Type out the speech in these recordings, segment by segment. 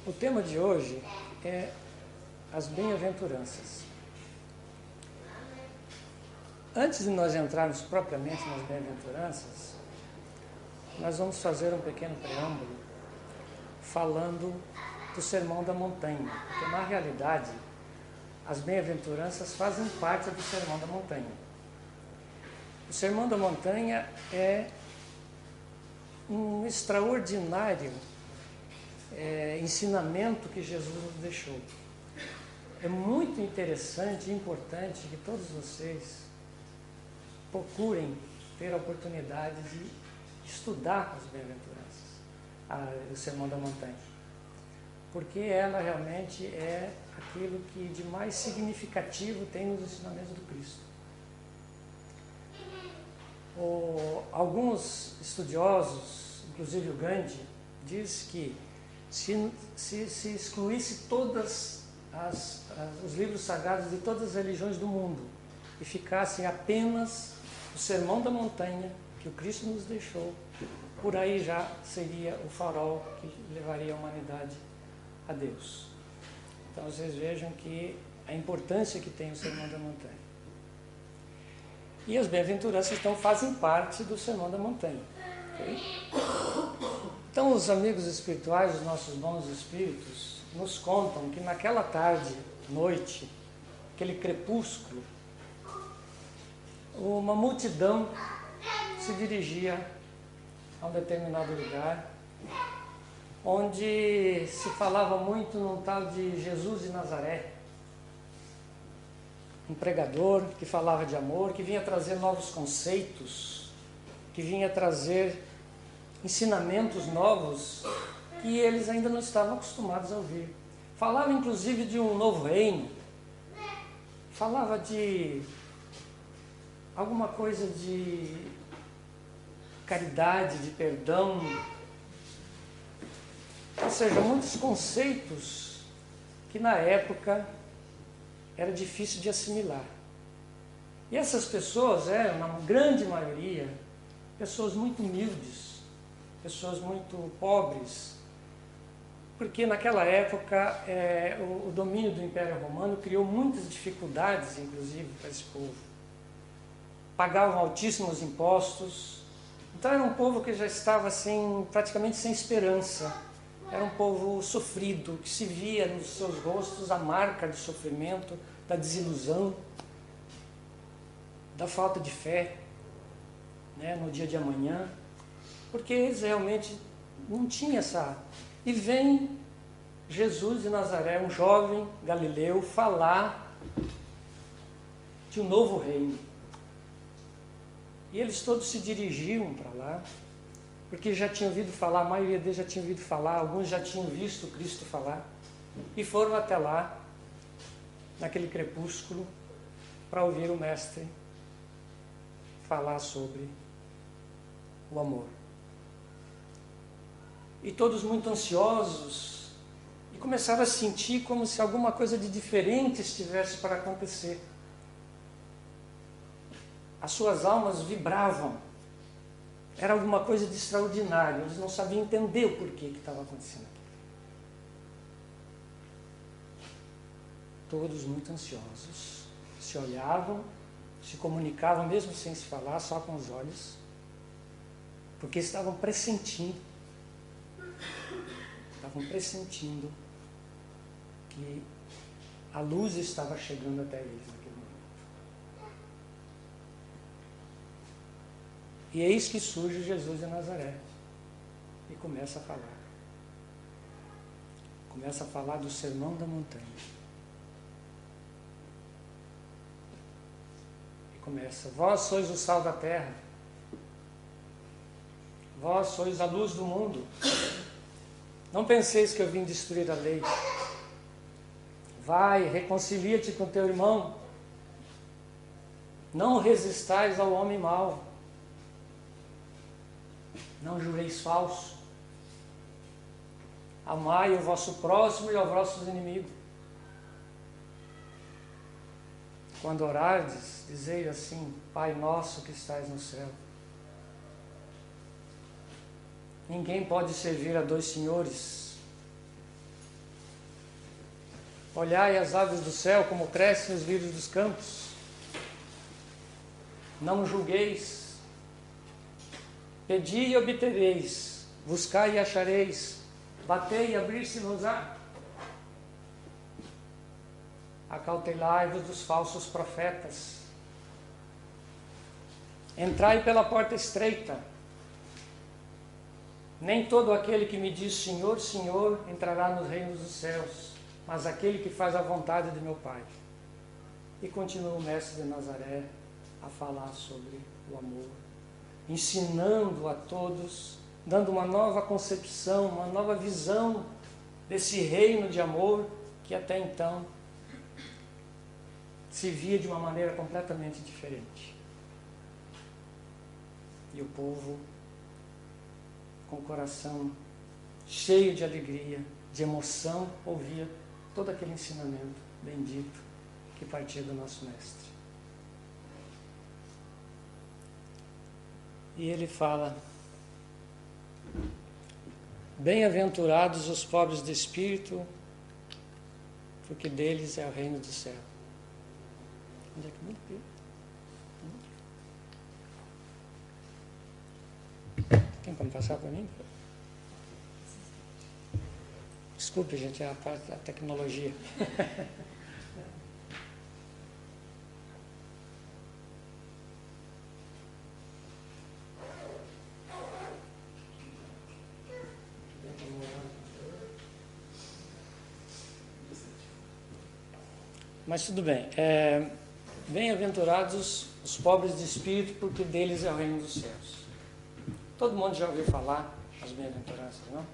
O tema de hoje é as bem-aventuranças. Antes de nós entrarmos propriamente nas bem-aventuranças, nós vamos fazer um pequeno preâmbulo falando do Sermão da Montanha, porque na realidade as bem-aventuranças fazem parte do Sermão da Montanha. O Sermão da Montanha é um extraordinário ensinamento que Jesus nos deixou. É muito interessante e importante que todos vocês procurem ter a oportunidade de estudar as bem-aventuranças, o Sermão da Montanha, porque ela realmente é aquilo que de mais significativo tem nos ensinamentos do Cristo. Alguns estudiosos, inclusive o Gandhi, diz que se excluísse todos os livros sagrados de todas as religiões do mundo e ficassem apenas o Sermão da Montanha que o Cristo nos deixou, por aí já seria o farol que levaria a humanidade a Deus. Então vocês vejam que a importância que tem o Sermão da Montanha. E as bem-aventuranças então fazem parte do Sermão da Montanha. Okay? Então os amigos espirituais, os nossos bons espíritos, nos contam que naquela tarde, noite, aquele crepúsculo, uma multidão se dirigia a um determinado lugar, onde se falava muito num tal de Jesus de Nazaré, um pregador que falava de amor, que vinha trazer novos conceitos, que vinha trazer ensinamentos novos que eles ainda não estavam acostumados a ouvir. Falava inclusive de um novo reino, falava de alguma coisa de caridade, de perdão, ou seja, muitos conceitos que na época era difícil de assimilar. E essas pessoas eram, na grande maioria, pessoas muito humildes, pessoas muito pobres, porque naquela época o domínio do Império Romano criou muitas dificuldades, inclusive, para esse povo. Pagavam altíssimos impostos, então era um povo que já estava assim, praticamente sem esperança. Era um povo sofrido, que se via nos seus rostos a marca de sofrimento, da desilusão, da falta de fé, né, no dia de amanhã, porque eles realmente não tinham essa... E vem Jesus de Nazaré, um jovem galileu, falar de um novo reino. E eles todos se dirigiam para lá, porque já tinham ouvido falar, a maioria deles já tinha ouvido falar, alguns já tinham visto Cristo falar, e foram até lá, naquele crepúsculo, para ouvir o Mestre falar sobre o amor. E todos muito ansiosos, e começaram a sentir como se alguma coisa de diferente estivesse para acontecer. As suas almas vibravam. Era alguma coisa de extraordinário, eles não sabiam entender o porquê que estava acontecendo aqui. Todos muito ansiosos, se olhavam, se comunicavam mesmo sem se falar, só com os olhos, porque estavam pressentindo que a luz estava chegando até eles naquele momento. E eis que surge Jesus de Nazaré e começa a falar. Começa a falar do Sermão da Montanha. E começa: vós sois o sal da terra, vós sois a luz do mundo. Não penseis que eu vim destruir a lei. Vai, reconcilia-te com teu irmão. Não resistais ao homem mau. Não jureis falso. Amai o vosso próximo e aos vossos inimigos. Quando orardes, dizei assim: Pai nosso que estais no céu. Ninguém pode servir a dois senhores. Olhai as aves do céu, como crescem os lírios dos campos. Não julgueis. Pedi e obtereis. Buscai e achareis. Batei e abrir-se-vos-á. Acautelai-vos dos falsos profetas. Entrai pela porta estreita. Nem todo aquele que me diz Senhor, Senhor, entrará nos reinos dos céus, mas aquele que faz a vontade de meu Pai. E continua o mestre de Nazaré a falar sobre o amor, ensinando a todos, dando uma nova concepção, uma nova visão desse reino de amor que até então se via de uma maneira completamente diferente. E o povo, com o coração cheio de alegria, de emoção, ouvia todo aquele ensinamento bendito que partia do nosso Mestre. E ele fala: bem-aventurados os pobres de espírito, porque deles é o reino do céu. Onde é que me deu? Tem como passar para mim? Desculpe, gente, é a parte da tecnologia. Mas tudo bem. Bem-aventurados os pobres de espírito, porque deles é o reino dos céus. Todo mundo já ouviu falar as bem-aventuranças, não?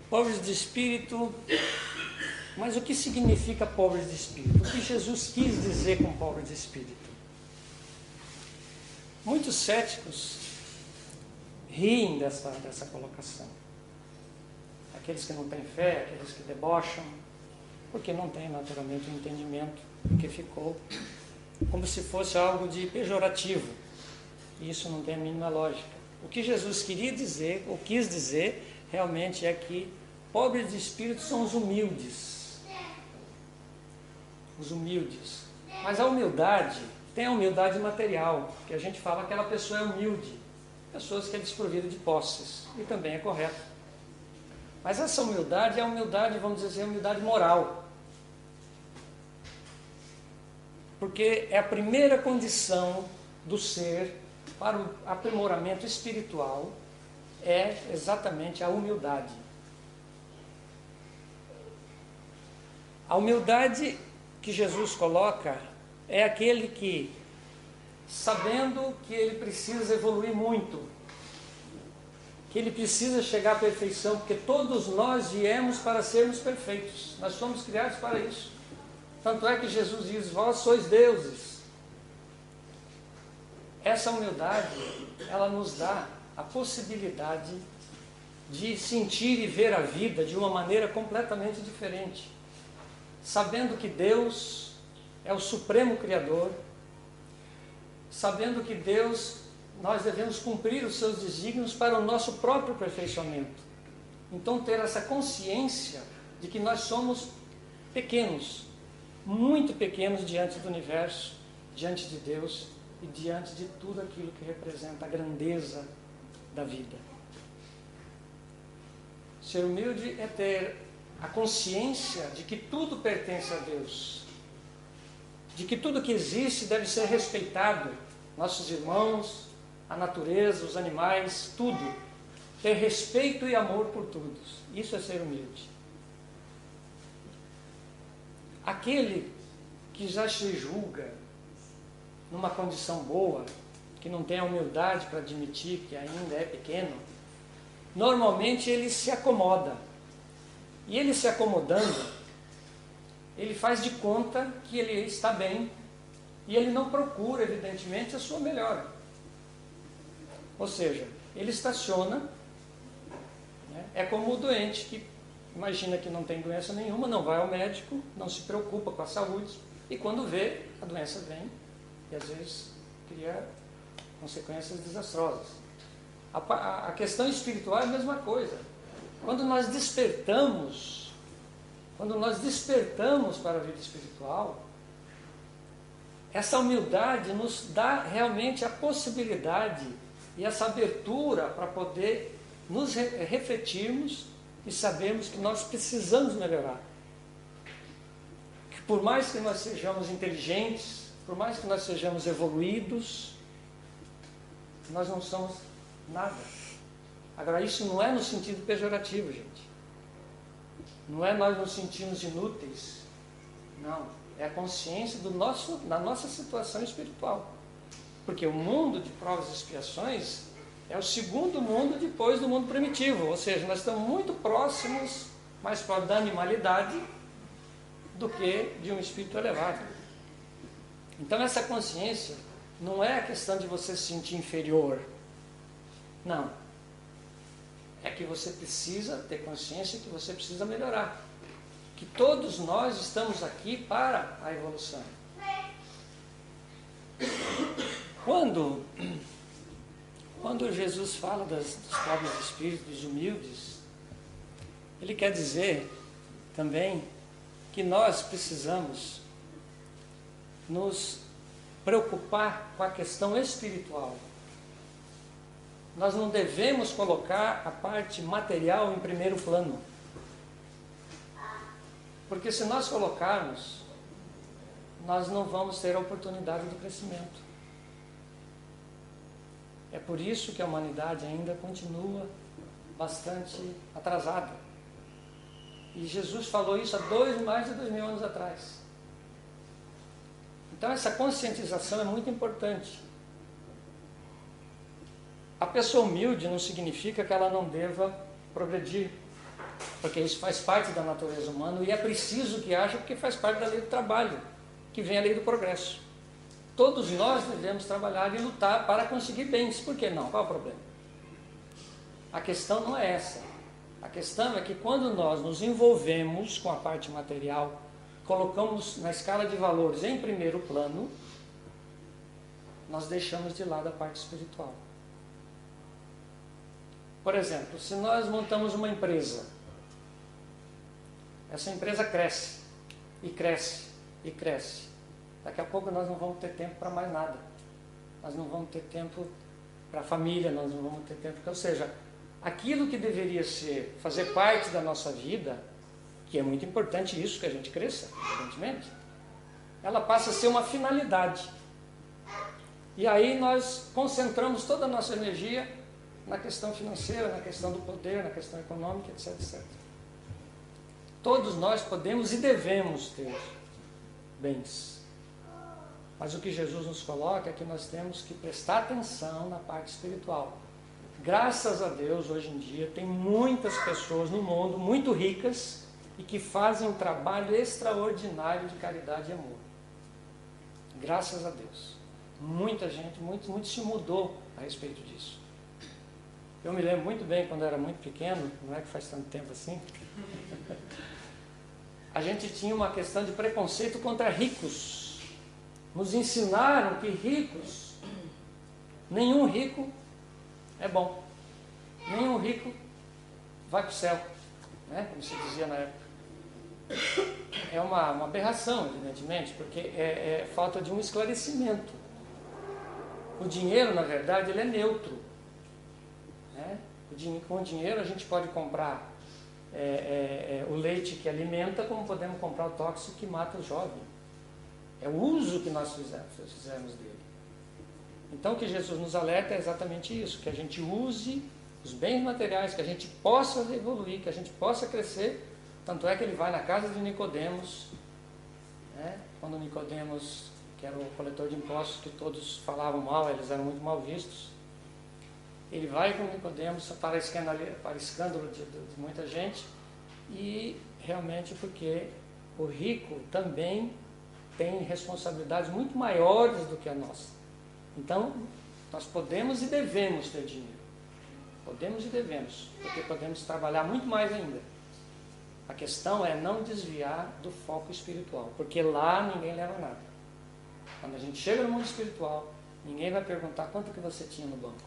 Pobres de espírito, mas o que significa pobres de espírito? O que Jesus quis dizer com pobres de espírito? Muitos céticos riem dessa colocação. Aqueles que não têm fé, aqueles que debocham, porque não têm naturalmente o entendimento, porque ficou como se fosse algo de pejorativo. E isso não tem a mínima lógica. O que Jesus queria dizer, ou quis dizer, realmente é que pobres de espírito são os humildes. Os humildes. Mas a humildade, tem a humildade material, que a gente fala que aquela pessoa é humilde. Pessoas que é desprovida de posses. E também é correto. Mas essa humildade é a humildade, vamos dizer assim, a humildade moral. Porque é a primeira condição do ser para o aprimoramento espiritual, é exatamente a humildade. A humildade que Jesus coloca é aquele que, sabendo que ele precisa evoluir muito, que ele precisa chegar à perfeição, porque todos nós viemos para sermos perfeitos, nós somos criados para isso. Tanto é que Jesus diz: vós sois deuses. Essa humildade, ela nos dá a possibilidade de sentir e ver a vida de uma maneira completamente diferente. Sabendo que Deus é o Supremo Criador, sabendo que Deus, nós devemos cumprir os seus desígnios para o nosso próprio aperfeiçoamento. Então ter essa consciência de que nós somos pequenos, muito pequenos diante do universo, diante de Deus e diante de tudo aquilo que representa a grandeza da vida. Ser humilde é ter a consciência de que tudo pertence a Deus, de que tudo que existe deve ser respeitado, nossos irmãos, a natureza, os animais, tudo. Ter respeito e amor por todos. Isso é ser humilde. Aquele que já se julga numa condição boa, que não tem a humildade para admitir que ainda é pequeno, normalmente ele se acomoda. E ele se acomodando, ele faz de conta que ele está bem e ele não procura, evidentemente, a sua melhora. Ou seja, ele estaciona, né? É como o doente que imagina que não tem doença nenhuma, não vai ao médico, não se preocupa com a saúde e quando vê, a doença vem e às vezes cria consequências desastrosas. A questão espiritual é a mesma coisa. Quando nós despertamos para a vida espiritual, essa humildade nos dá realmente a possibilidade e essa abertura para poder nos refletirmos e sabermos que nós precisamos melhorar. Que por mais que nós sejamos inteligentes, por mais que nós sejamos evoluídos, nós não somos nada. Agora, isso não é no sentido pejorativo, gente. Não é nós nos sentirmos inúteis. Não. É a consciência da nossa situação espiritual. Porque o mundo de provas e expiações é o segundo mundo depois do mundo primitivo. Ou seja, nós estamos muito próximos, mais próximos da animalidade do que de um espírito elevado. Então essa consciência não é a questão de você se sentir inferior. Não. É que você precisa ter consciência que você precisa melhorar. Que todos nós estamos aqui para a evolução. Quando Jesus fala dos pobres de espírito, dos humildes, ele quer dizer também que nós precisamos nos preocupar com a questão espiritual. Nós não devemos colocar a parte material em primeiro plano. Porque se nós colocarmos, nós não vamos ter a oportunidade do crescimento. É por isso que a humanidade ainda continua bastante atrasada. E Jesus falou isso há mais de 2000 anos atrás. Então essa conscientização é muito importante. A pessoa humilde não significa que ela não deva progredir, porque isso faz parte da natureza humana e é preciso que haja, porque faz parte da lei do trabalho, que vem a lei do progresso. Todos nós devemos trabalhar e lutar para conseguir bens. Por que não? Qual é o problema? A questão não é essa. A questão é que quando nós nos envolvemos com a parte material, colocamos na escala de valores em primeiro plano, nós deixamos de lado a parte espiritual. Por exemplo, se nós montamos uma empresa, essa empresa cresce, e cresce, e cresce. Daqui a pouco nós não vamos ter tempo para mais nada. Nós não vamos ter tempo para a família, nós não vamos ter tempo... Ou seja, aquilo que deveria fazer parte da nossa vida, que é muito importante isso, que a gente cresça, evidentemente, ela passa a ser uma finalidade. E aí nós concentramos toda a nossa energia na questão financeira, na questão do poder, na questão econômica, etc, etc. Todos nós podemos e devemos ter bens. Mas o que Jesus nos coloca é que nós temos que prestar atenção na parte espiritual. Graças a Deus, hoje em dia, tem muitas pessoas no mundo muito ricas e que fazem um trabalho extraordinário de caridade e amor. Graças a Deus. Muita gente, muito se mudou a respeito disso. Eu me lembro muito bem quando eu era muito pequeno, não é que faz tanto tempo assim, a gente tinha uma questão de preconceito contra ricos. Nos ensinaram que nenhum rico é bom. Nenhum rico vai para o céu, né? Como se dizia na época. É uma aberração, evidentemente, porque é falta de um esclarecimento. O dinheiro, na verdade, ele é neutro. Né? Com o dinheiro a gente pode comprar o leite que alimenta, como podemos comprar o tóxico que mata o jovem. É o uso que nós fizemos dele. Então o que Jesus nos alerta é exatamente isso, que a gente use os bens materiais, que a gente possa evoluir, que a gente possa crescer. Tanto é que ele vai na casa de Nicodemos, né? Quando Nicodemos, que era o coletor de impostos, que todos falavam mal, eles eram muito mal vistos, ele vai com Nicodemos para escândalo de muita gente, e realmente porque o rico também tem responsabilidades muito maiores do que a nossa. Então, nós podemos e devemos ter dinheiro. Podemos e devemos, porque podemos trabalhar muito mais ainda. A questão é não desviar do foco espiritual, porque lá ninguém leva nada. Quando a gente chega no mundo espiritual, ninguém vai perguntar quanto que você tinha no banco.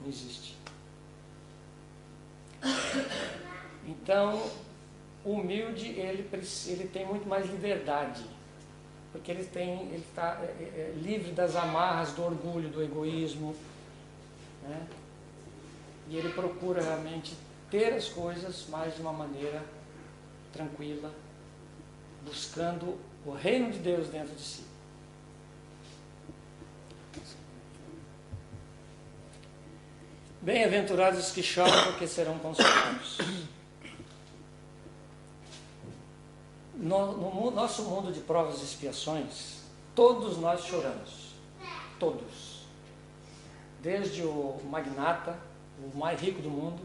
Não existe. Então, o humilde, ele tem muito mais liberdade, porque ele está livre das amarras do orgulho, do egoísmo, né? E ele procura realmente ter as coisas mais de uma maneira tranquila, buscando o reino de Deus dentro de si. Bem-aventurados os que choram, porque serão consolados. No nosso mundo de provas e expiações, todos nós choramos. Todos. Desde o magnata, o mais rico do mundo,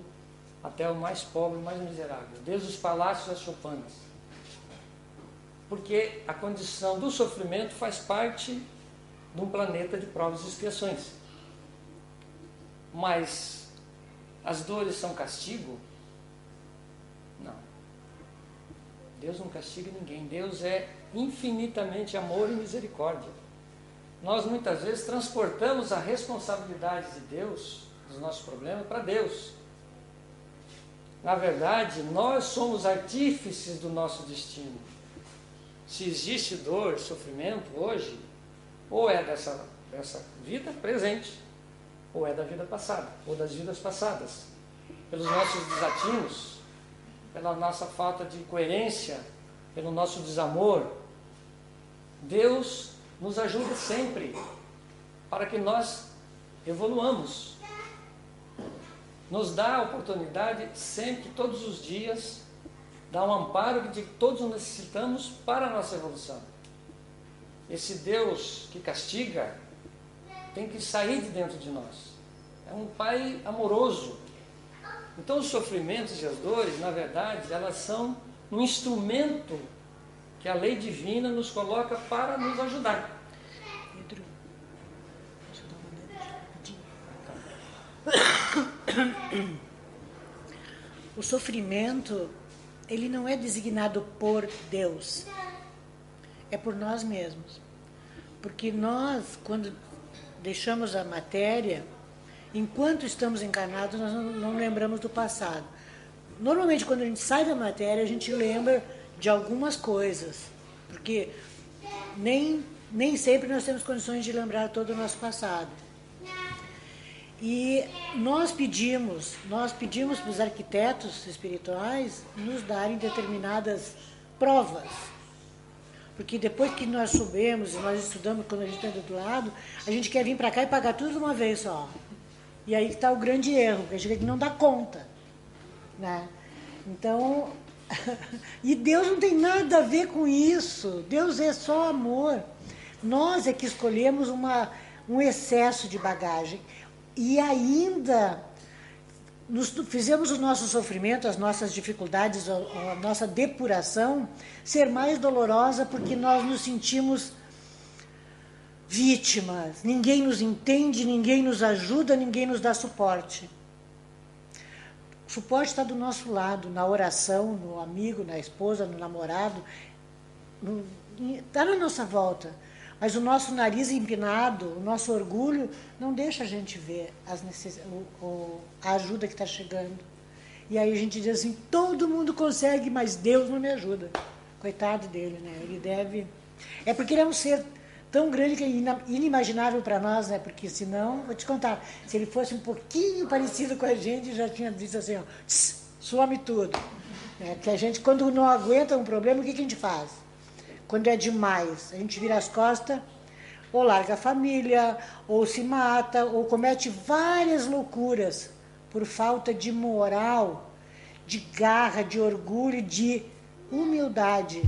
até o mais pobre, o mais miserável. Desde os palácios às choupanas. Porque a condição do sofrimento faz parte de um planeta de provas e expiações. Mas as dores são castigo? Não. Deus não castiga ninguém. Deus é infinitamente amor e misericórdia. Nós muitas vezes transportamos a responsabilidade de Deus, dos nossos problemas, para Deus. Na verdade, nós somos artífices do nosso destino. Se existe dor, sofrimento hoje, ou é dessa vida presente, ou é da vida passada, ou das vidas passadas. Pelos nossos desatinos, pela nossa falta de coerência, pelo nosso desamor, Deus nos ajuda sempre para que nós evoluamos. Nos dá a oportunidade sempre, todos os dias, dá um amparo que todos necessitamos para a nossa evolução. Esse Deus que castiga tem que sair de dentro de nós. É um Pai amoroso. Então os sofrimentos e as dores, na verdade, elas são um instrumento que a lei divina nos coloca para nos ajudar. Pedro, deixa eu dar uma olhadinha. O sofrimento, ele não é designado por Deus, é por nós mesmos. Porque nós, quando deixamos a matéria, enquanto estamos encarnados, nós não lembramos do passado. Normalmente, quando a gente sai da matéria, a gente lembra de algumas coisas, porque nem sempre nós temos condições de lembrar todo o nosso passado. E nós pedimos para os arquitetos espirituais nos darem determinadas provas. Porque depois que nós soubemos e nós estudamos quando a gente está do outro lado, a gente quer vir para cá e pagar tudo de uma vez só. E aí está o grande erro, porque a gente não dá conta. Né? Então, e Deus não tem nada a ver com isso. Deus é só amor. Nós é que escolhemos um excesso de bagagem. E ainda fizemos o nosso sofrimento, as nossas dificuldades, a nossa depuração ser mais dolorosa porque nós nos sentimos vítimas. Ninguém nos entende, ninguém nos ajuda, ninguém nos dá suporte. O suporte está do nosso lado, na oração, no amigo, na esposa, no namorado. Está na nossa volta. Mas o nosso nariz empinado, o nosso orgulho, não deixa a gente ver a ajuda que está chegando. E aí a gente diz assim, todo mundo consegue, mas Deus não me ajuda. Coitado dele, né? Ele deve... É porque ele é um ser tão grande que é inimaginável para nós, né? Porque senão, vou te contar, se ele fosse um pouquinho parecido com a gente, já tinha dito assim, ó, some tudo. Que a gente, quando não aguenta um problema, o que a gente faz? Quando é demais, a gente vira as costas, ou larga a família, ou se mata, ou comete várias loucuras por falta de moral, de garra, de orgulho, de humildade,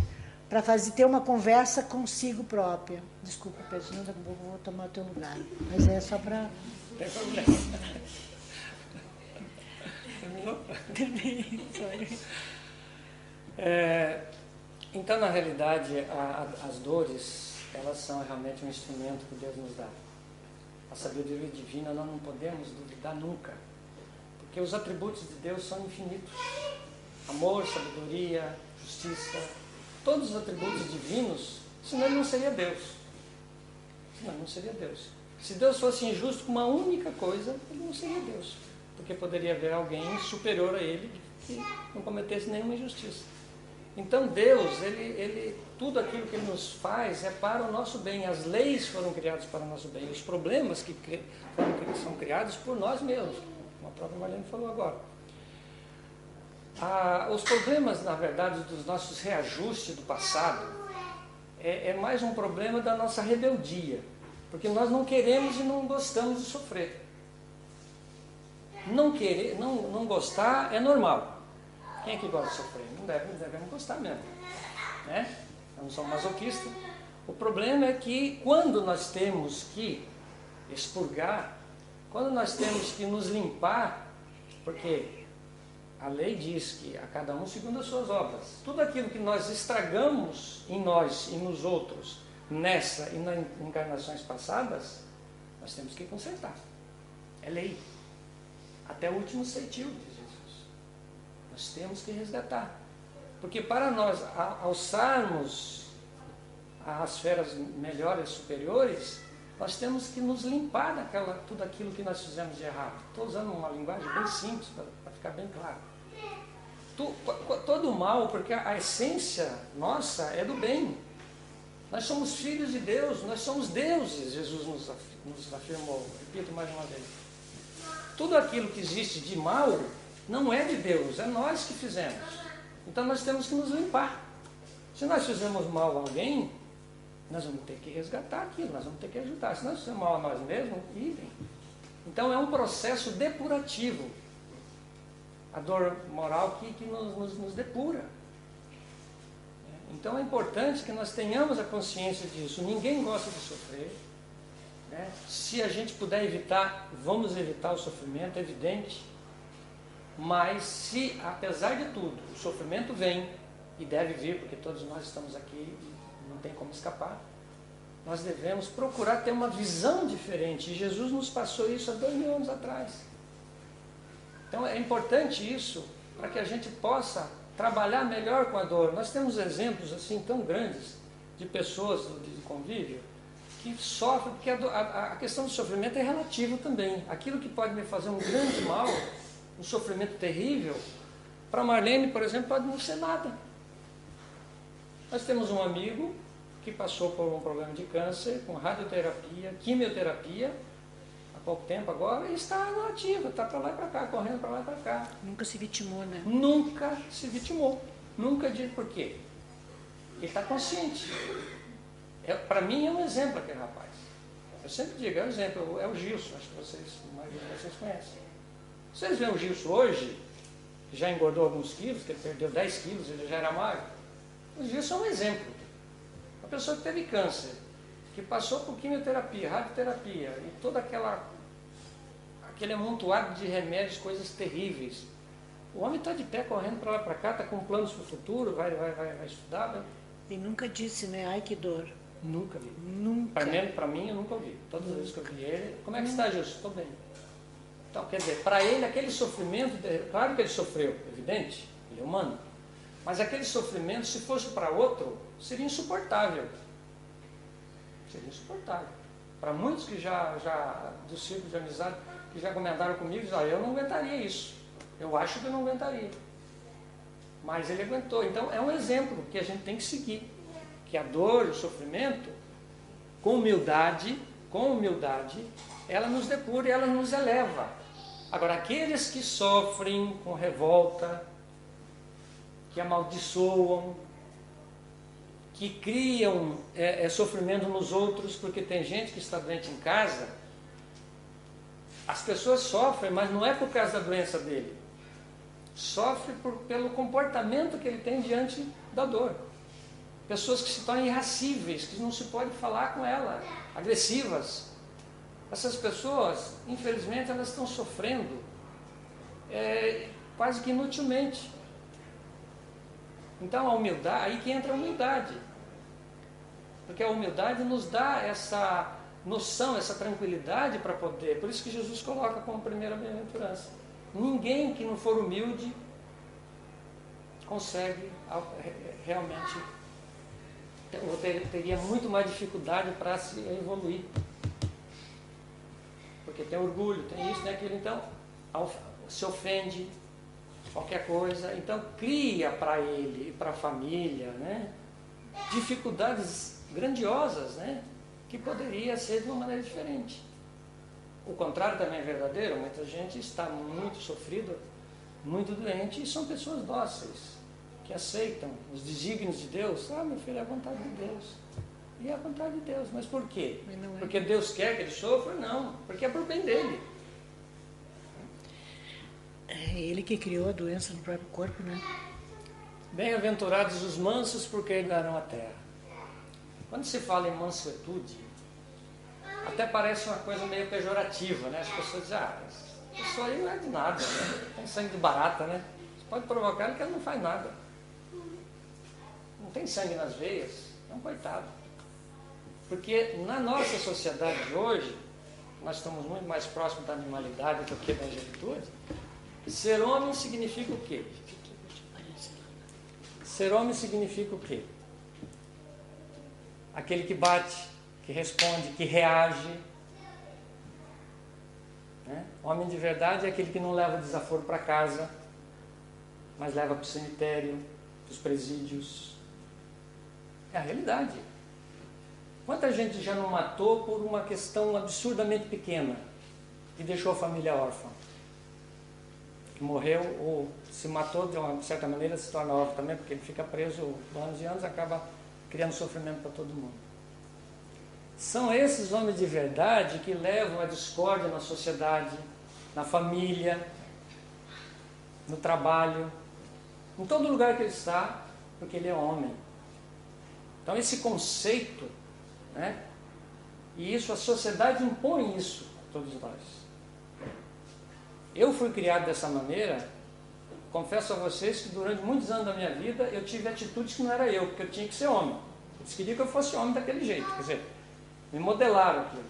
para ter uma conversa consigo própria. Desculpa, Pedro, senão daqui a pouco eu vou tomar o teu lugar. Mas é só para... Tem problema. Terminou? Terminei, sorry. Então, na realidade, as dores, elas são realmente um instrumento que Deus nos dá. A sabedoria divina nós não podemos duvidar nunca, porque os atributos de Deus são infinitos. Amor, sabedoria, justiça, todos os atributos divinos, senão ele não seria Deus. Senão ele não seria Deus. Se Deus fosse injusto com uma única coisa, ele não seria Deus. Porque poderia haver alguém superior a ele que não cometesse nenhuma injustiça. Então Deus, tudo aquilo que Ele nos faz é para o nosso bem. As leis foram criadas para o nosso bem. Os problemas que são criados por nós mesmos, como a própria Marlene falou agora. Os problemas, na verdade, dos nossos reajustes do passado, é mais um problema da nossa rebeldia. Porque nós não queremos e não gostamos de sofrer. Não gostar é normal. Quem é que gosta de sofrer? Não devemos gostar mesmo. Né? Eu não sou masoquista. O problema é que quando nós temos que expurgar, quando nós temos que nos limpar, porque a lei diz que a cada um segundo as suas obras. Tudo aquilo que nós estragamos em nós e nos outros, nessa e nas encarnações passadas, nós temos que consertar. É lei. Até o último ceitil de Jesus. Nós temos que resgatar. Porque para nós alçarmos as esferas melhores, superiores, nós temos que nos limpar tudo aquilo que nós fizemos de errado. Estou usando uma linguagem bem simples para ficar bem claro. Todo o mal, porque a essência nossa é do bem. Nós somos filhos de Deus, nós somos deuses, Jesus nos afirmou. Repito mais uma vez. Tudo aquilo que existe de mal não é de Deus, é nós que fizemos. Então nós temos que nos limpar. Se nós fizemos mal a alguém, nós vamos ter que resgatar aquilo, nós vamos ter que ajudar. Se nós fizemos mal a nós mesmos, idem. Então é um processo depurativo. A dor moral que nos depura. Então é importante que nós tenhamos a consciência disso. Ninguém gosta de sofrer. Né? Se a gente puder evitar, vamos evitar o sofrimento, é evidente. Mas se, apesar de tudo, o sofrimento vem, e deve vir, porque todos nós estamos aqui e não tem como escapar, nós devemos procurar ter uma visão diferente. E Jesus nos passou isso há 2000 anos atrás. Então é importante isso para que a gente possa trabalhar melhor com a dor. Nós temos exemplos assim tão grandes de pessoas de convívio que sofrem, porque a questão do sofrimento é relativa também. Aquilo que pode me fazer um grande mal, um sofrimento terrível, para Marlene, por exemplo, pode não ser nada. Nós temos um amigo que passou por um problema de câncer, com radioterapia, quimioterapia, há pouco tempo agora, e está na ativa, está para lá e para cá, correndo para lá e para cá. Nunca se vitimou, né? Nunca se vitimou. Nunca disse por quê. Ele está consciente. Para mim é um exemplo aquele rapaz. Eu sempre digo, é um exemplo, é o Gilson, acho que vocês conhecem. Vocês veem o Gilson hoje, que já engordou alguns quilos, que ele perdeu 10 quilos, ele já era magro. O Gilson é um exemplo. Uma pessoa que teve câncer, que passou por quimioterapia, radioterapia, e todo aquele amontoado de remédios, coisas terríveis. O homem está de pé, correndo para lá e para cá, está com planos para o futuro, vai estudar. Né? E nunca disse, né? Ai, que dor. Nunca vi. Nunca. Para mim, eu nunca ouvi. Todas as vezes que eu vi ele, como é que está, Gilson? Estou bem. Então, quer dizer, para ele, aquele sofrimento, claro que ele sofreu, evidente, ele é humano, mas aquele sofrimento, se fosse para outro, seria insuportável. Seria insuportável. Para muitos que do círculo de amizade, que já comentaram comigo, dizem, eu não aguentaria isso. Eu acho que eu não aguentaria. Mas ele aguentou. Então, é um exemplo que a gente tem que seguir. Que a dor, o sofrimento, com humildade, ela nos depura e ela nos eleva. Agora, aqueles que sofrem com revolta, que amaldiçoam, que criam sofrimento nos outros, porque tem gente que está doente em casa, as pessoas sofrem, mas não é por causa da doença dele. Sofre pelo comportamento que ele tem diante da dor. Pessoas que se tornam irascíveis, que não se pode falar com ela, agressivas. Essas pessoas, infelizmente, elas estão sofrendo quase que inutilmente. Então a humildade, aí que entra a humildade. Porque a humildade nos dá essa noção, essa tranquilidade para poder. Por isso que Jesus coloca como primeira bem-aventurança. Ninguém que não for humilde consegue realmente, teria muito mais dificuldade para se evoluir. porque tem orgulho, tem isso, tem aquilo, então se ofende, qualquer coisa, então cria para ele e para a família, né, dificuldades grandiosas, né, que poderia ser de uma maneira diferente. O contrário também é verdadeiro, muita gente está muito sofrida, muito doente, e são pessoas dóceis, que aceitam os desígnios de Deus. Meu filho, é a vontade de Deus. E é a vontade de Deus. Mas por quê? Porque Deus quer que ele sofra? Não, porque é por bem dele. É ele que criou a doença no próprio corpo, né? Bem-aventurados os mansos, porque herdarão a terra. Quando se fala em mansuetude, até parece uma coisa meio pejorativa, né? As pessoas dizem, isso aí não é de nada, né? Tem sangue de barata, né? Você pode provocar ele que ele não faz nada. Não tem sangue nas veias, é um coitado. Porque na nossa sociedade de hoje, nós estamos muito mais próximos da animalidade do que da angelitude. Ser homem significa o quê? Ser homem significa o quê? Aquele que bate, que responde, que reage. Né? Homem de verdade é aquele que não leva desaforo para casa, mas leva para o cemitério, para os presídios. É a realidade. Quanta gente já não matou por uma questão absurdamente pequena e deixou a família órfã? Que morreu ou se matou de uma certa maneira, se torna órfão também, porque ele fica preso anos e anos, acaba criando sofrimento para todo mundo. São esses homens de verdade que levam a discórdia na sociedade, na família, no trabalho, em todo lugar que ele está, porque ele é homem. Então esse conceito, né? E isso, a sociedade impõe isso a todos nós. Eu fui criado dessa maneira. Confesso a vocês que durante muitos anos da minha vida eu tive atitudes que não era eu, porque eu tinha que ser homem. Eles queriam que eu fosse homem daquele jeito, quer dizer, me modelaram aquilo.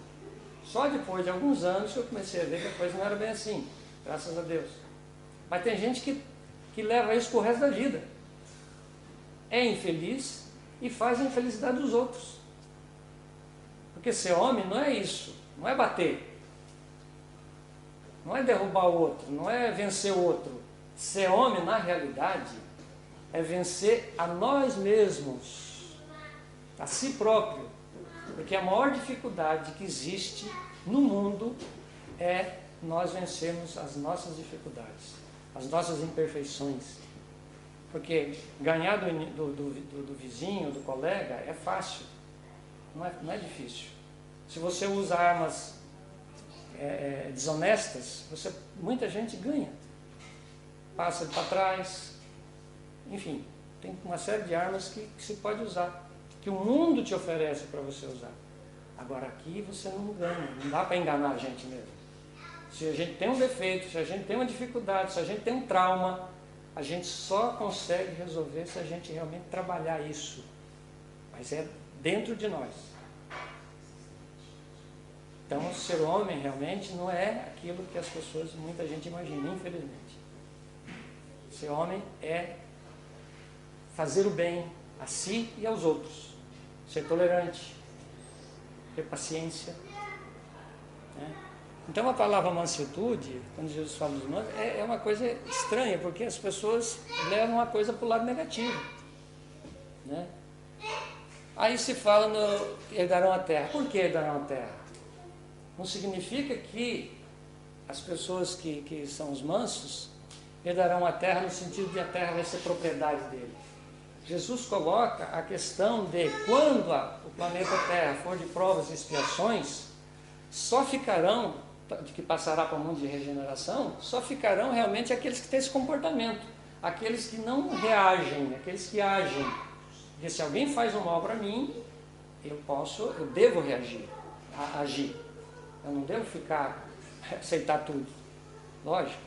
Só depois de alguns anos que eu comecei a ver que a coisa não era bem assim, graças a Deus. Mas tem gente que leva isso pro resto da vida. É infeliz e faz a infelicidade dos outros. Porque ser homem não é isso, não é bater, não é derrubar o outro, não é vencer o outro. Ser homem, na realidade, é vencer a nós mesmos, a si próprio. Porque a maior dificuldade que existe no mundo é nós vencermos as nossas dificuldades, as nossas imperfeições. Porque ganhar do vizinho, do colega, é fácil, não é difícil. Se você usa armas desonestas, muita gente ganha. Passa para trás, enfim, tem uma série de armas que se pode usar, que o mundo te oferece para você usar. Agora aqui você não ganha, não dá para enganar a gente mesmo. Se a gente tem um defeito, se a gente tem uma dificuldade, se a gente tem um trauma, a gente só consegue resolver se a gente realmente trabalhar isso. Mas é dentro de nós. Então, ser homem realmente não é aquilo que as pessoas, muita gente imagina, infelizmente. Ser homem é fazer o bem a si e aos outros. Ser tolerante, ter paciência. Né? Então, a palavra mansuetude, quando Jesus fala dos mansos, é uma coisa estranha, porque as pessoas levam a coisa para o lado negativo. Né? Aí se fala no herdarão a terra. Por que herdarão a terra? Não significa que as pessoas que são os mansos herdarão a terra no sentido de a terra vai ser propriedade dele. Jesus coloca a questão de quando o planeta Terra for de provas e expiações, só ficarão, de que passará para o mundo de regeneração, só ficarão realmente aqueles que têm esse comportamento, aqueles que não reagem, aqueles que agem. Porque se alguém faz um mal para mim, eu devo reagir, agir. Eu não devo aceitar tudo. Lógico,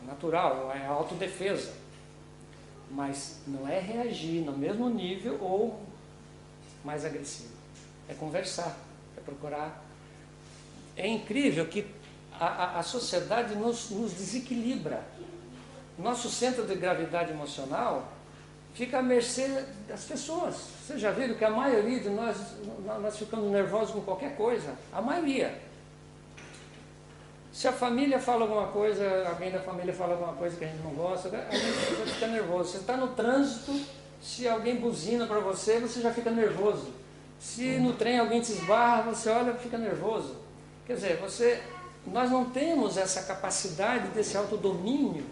é natural, é autodefesa. Mas não é reagir no mesmo nível ou mais agressivo. É conversar, é procurar. É incrível que a sociedade nos desequilibra. Nosso centro de gravidade emocional fica à mercê das pessoas. Vocês já viram que a maioria de nós ficamos nervosos com qualquer coisa? A maioria. Se a família fala alguma coisa, alguém da família fala alguma coisa que a gente não gosta, a gente fica nervoso. Você está no trânsito, se alguém buzina para você, você já fica nervoso. Se no trem alguém te esbarra, você olha e fica nervoso. Quer dizer, nós não temos essa capacidade desse autodomínio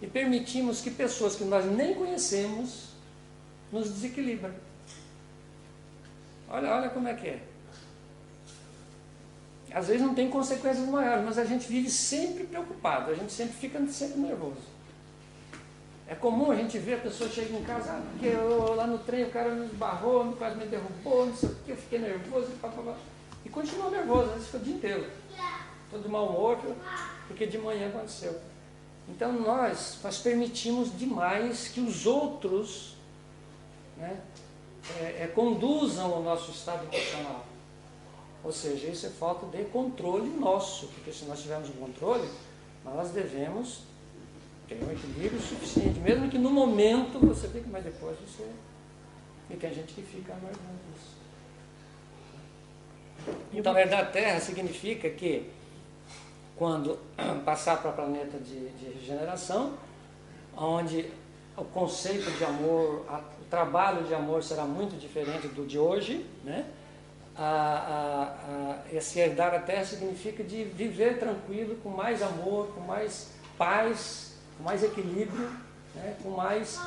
e permitimos que pessoas que nós nem conhecemos nos desequilibram. Olha como é que é. Às vezes não tem consequências maiores, mas a gente vive sempre preocupado, a gente sempre fica nervoso. É comum a gente ver a pessoa chega em casa, porque lá no trem o cara me esbarrou, quase me derrubou, não sei o que, eu fiquei nervoso, e continua nervoso, às vezes fica o dia inteiro. Estou de mau humor, porque de manhã aconteceu. Então nós permitimos demais que os outros, né, conduzam o nosso estado emocional. Ou seja, isso é falta de controle nosso, porque se nós tivermos um controle, nós devemos ter um equilíbrio suficiente, mesmo que no momento você fique, mas depois você... E tem gente que fica amargando isso. Então, herdar a Terra significa que, quando passar para o planeta de regeneração, onde o conceito de amor, o trabalho de amor será muito diferente do de hoje, né? Esse herdar a Terra significa de viver tranquilo, com mais amor, com mais paz, com mais equilíbrio, né? Com mais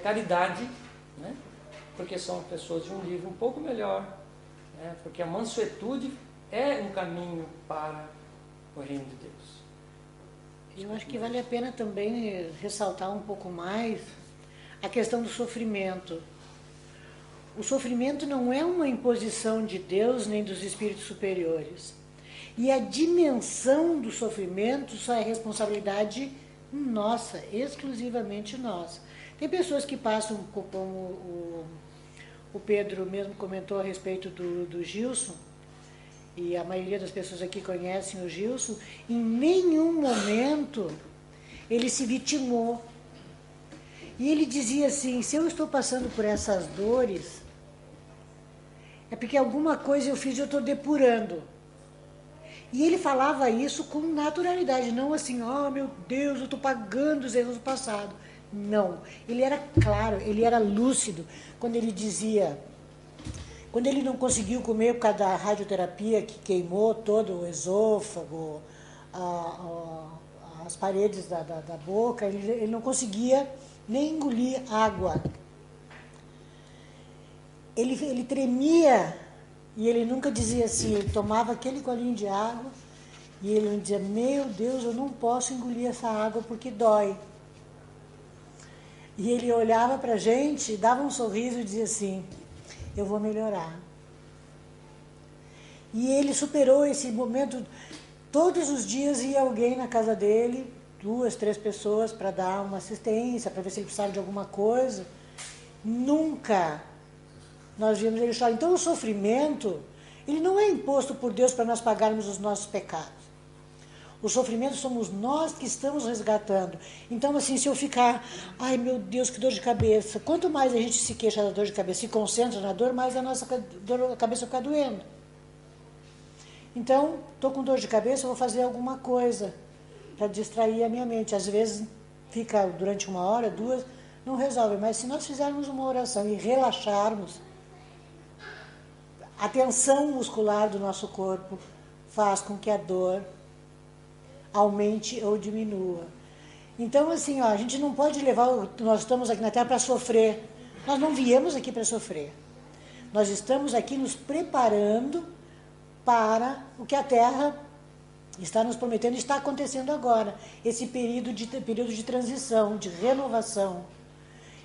caridade, né? Porque são pessoas de um nível um pouco melhor, né? Porque a mansuetude é um caminho para o reino de Deus. Eu acho que vale a pena também ressaltar um pouco mais a questão do sofrimento. O sofrimento não é uma imposição de Deus nem dos espíritos superiores. E a dimensão do sofrimento só é responsabilidade nossa, exclusivamente nossa. Tem pessoas que passam, como o Pedro mesmo comentou a respeito do Gilson, e a maioria das pessoas aqui conhecem o Gilson, em nenhum momento ele se vitimou. E ele dizia assim, se eu estou passando por essas dores, é porque alguma coisa eu fiz e eu estou depurando. E ele falava isso com naturalidade, não assim, oh meu Deus, eu estou pagando os erros do passado. Não, ele era claro, ele era lúcido, quando ele dizia, quando ele não conseguiu comer por causa da radioterapia que queimou todo o esôfago, as paredes da boca, ele não conseguia nem engolir água. Ele tremia e ele nunca dizia assim, ele tomava aquele golinho de água e ele não dizia, meu Deus, eu não posso engolir essa água porque dói. E ele olhava para a gente, dava um sorriso e dizia assim, eu vou melhorar. E ele superou esse momento, todos os dias ia alguém na casa dele, 2, 3 pessoas para dar uma assistência, para ver se ele precisava de alguma coisa. Nunca nós vimos ele chorar. Então o sofrimento, ele não é imposto por Deus para nós pagarmos os nossos pecados. O sofrimento somos nós que estamos resgatando. Então assim, se eu ficar, ai meu Deus, que dor de cabeça, quanto mais a gente se queixa da dor de cabeça, se concentra na dor, mais a nossa cabeça fica doendo. Então, estou com dor de cabeça, vou fazer alguma coisa para distrair a minha mente. Às vezes fica durante 1 hora, 2, não resolve. Mas se nós fizermos uma oração e relaxarmos, a tensão muscular do nosso corpo faz com que a dor aumente ou diminua. Então, assim, a gente não pode levar, nós estamos aqui na Terra para sofrer. Nós não viemos aqui para sofrer. Nós estamos aqui nos preparando para o que a Terra está nos prometendo, está acontecendo agora. Esse período de transição, de renovação.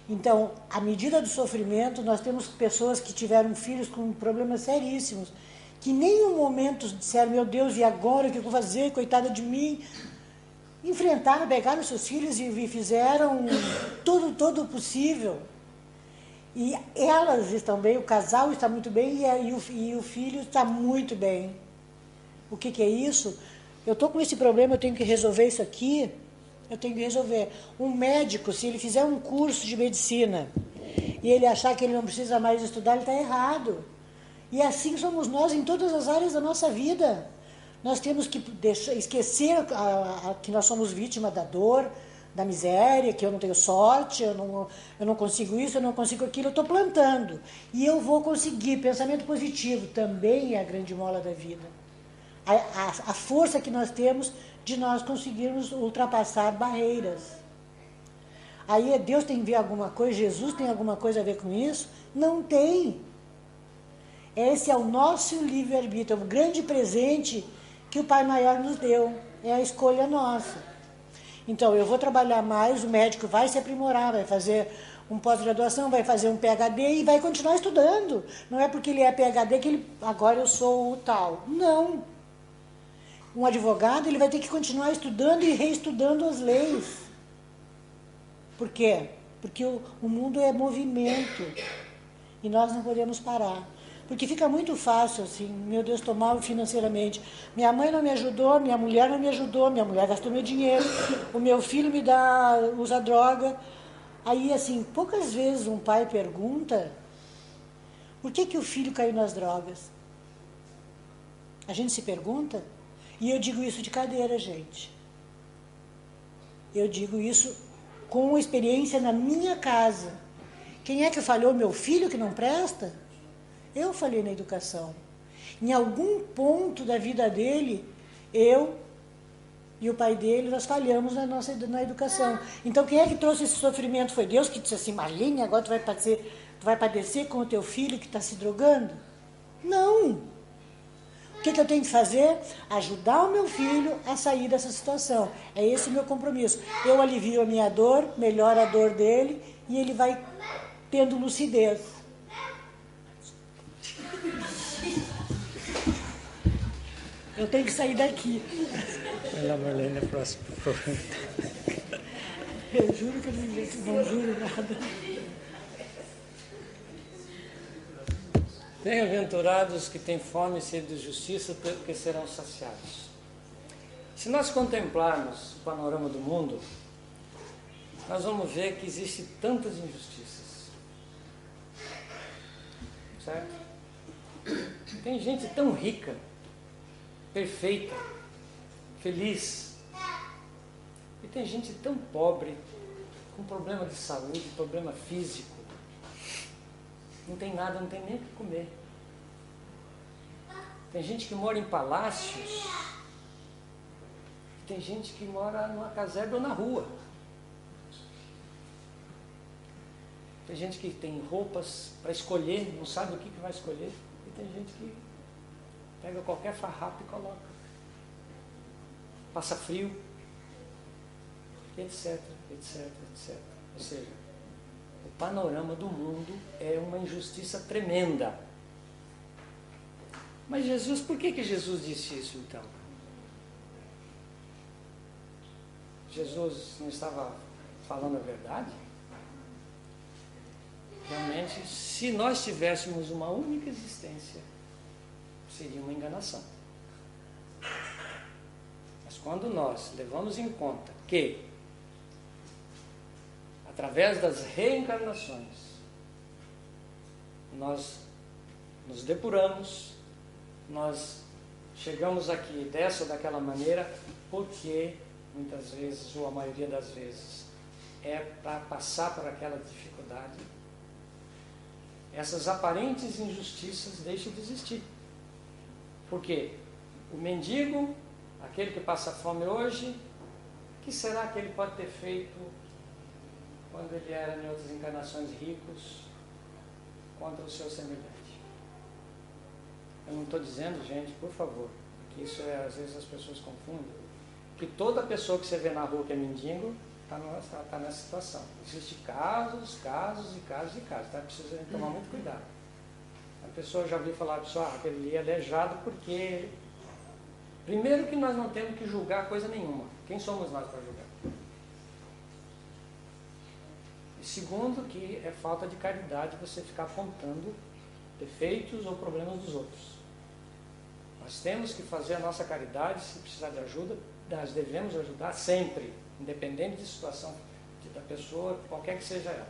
Então, à medida do sofrimento, nós temos pessoas que tiveram filhos com problemas seríssimos, que nem um momento disseram, meu Deus, e agora o que eu vou fazer? Coitada de mim. Enfrentaram, pegaram seus filhos e fizeram todo o possível. E elas estão bem, o casal está muito bem e o filho está muito bem. O que é isso? Eu estou com esse problema, eu tenho que resolver isso aqui, eu tenho que resolver. Um médico, se ele fizer um curso de medicina e ele achar que ele não precisa mais estudar, ele está errado. E assim somos nós em todas as áreas da nossa vida. Nós temos que esquecer que nós somos vítimas da dor, da miséria, que eu não tenho sorte, eu não consigo isso, eu não consigo aquilo, eu estou plantando. E eu vou conseguir. Pensamento positivo também é a grande mola da vida. A força que nós temos de nós conseguirmos ultrapassar barreiras. Aí Deus tem a ver alguma coisa, Jesus tem alguma coisa a ver com isso? Não tem. Esse é o nosso livre-arbítrio, o grande presente que o Pai Maior nos deu. É a escolha nossa. Então, eu vou trabalhar mais, o médico vai se aprimorar, vai fazer um pós-graduação, vai fazer um PhD e vai continuar estudando. Não é porque ele é PhD que agora eu sou o tal. Não. Um advogado, ele vai ter que continuar estudando e reestudando as leis. Por quê? Porque o mundo é movimento e nós não podemos parar. Porque fica muito fácil, assim, meu Deus, estou mal financeiramente. Minha mãe não me ajudou, minha mulher não me ajudou, minha mulher gastou meu dinheiro, o meu filho usa droga. Aí, assim, poucas vezes um pai pergunta por que o filho caiu nas drogas. A gente se pergunta, e eu digo isso de cadeira, gente. Eu digo isso com experiência na minha casa. Quem é que falhou? Meu filho que não presta? Eu falhei na educação. Em algum ponto da vida dele, eu e o pai dele, nós falhamos na educação. Então, quem é que trouxe esse sofrimento? Foi Deus que disse assim, Marlene, agora tu vai padecer com o teu filho que está se drogando? Não. O que eu tenho que fazer? Ajudar o meu filho a sair dessa situação. É esse o meu compromisso. Eu alivio a minha dor, melhoro a dor dele e ele vai tendo lucidez. Eu tenho que sair daqui. Vai lá, Marlene, próximo, por favor. Eu juro que eu não juro nada. Bem-aventurados que têm fome e sede de justiça, porque serão saciados. Se nós contemplarmos o panorama do mundo, nós vamos ver que existem tantas injustiças. Certo? Tem gente tão rica, perfeita, feliz, e tem gente tão pobre, com problema de saúde, problema físico, não tem nada, não tem nem o que comer. Tem gente que mora em palácios, tem gente que mora numa caserna ou na rua. Tem gente que tem roupas para escolher, não sabe o que vai escolher, e tem gente que pega qualquer farrapo e coloca. Passa frio, etc, etc, etc. Ou seja, o panorama do mundo é uma injustiça tremenda. Mas Jesus, por que Jesus disse isso então? Jesus não estava falando a verdade? Realmente, se nós tivéssemos uma única existência, seria uma enganação. Mas quando nós levamos em conta que, através das reencarnações, nós nos depuramos, nós chegamos aqui dessa ou daquela maneira, porque muitas vezes, ou a maioria das vezes, é para passar por aquela dificuldade. Essas aparentes injustiças deixam de existir. Porque o mendigo, aquele que passa fome hoje, o que será que ele pode ter feito quando ele era em outras encarnações ricos contra o seu semelhante? Eu não estou dizendo, gente, por favor, que isso às vezes as pessoas confundem, que toda pessoa que você vê na rua que é mendigo está nessa situação. Existem casos, tá? Precisa tomar muito cuidado. A pessoa já ouviu falar, pessoal, aquele ali é aleijado porque... Primeiro que nós não temos que julgar coisa nenhuma. Quem somos nós para julgar? E segundo que é falta de caridade você ficar apontando defeitos ou problemas dos outros. Nós temos que fazer a nossa caridade, se precisar de ajuda, nós devemos ajudar sempre, independente de situação da pessoa, qualquer que seja ela.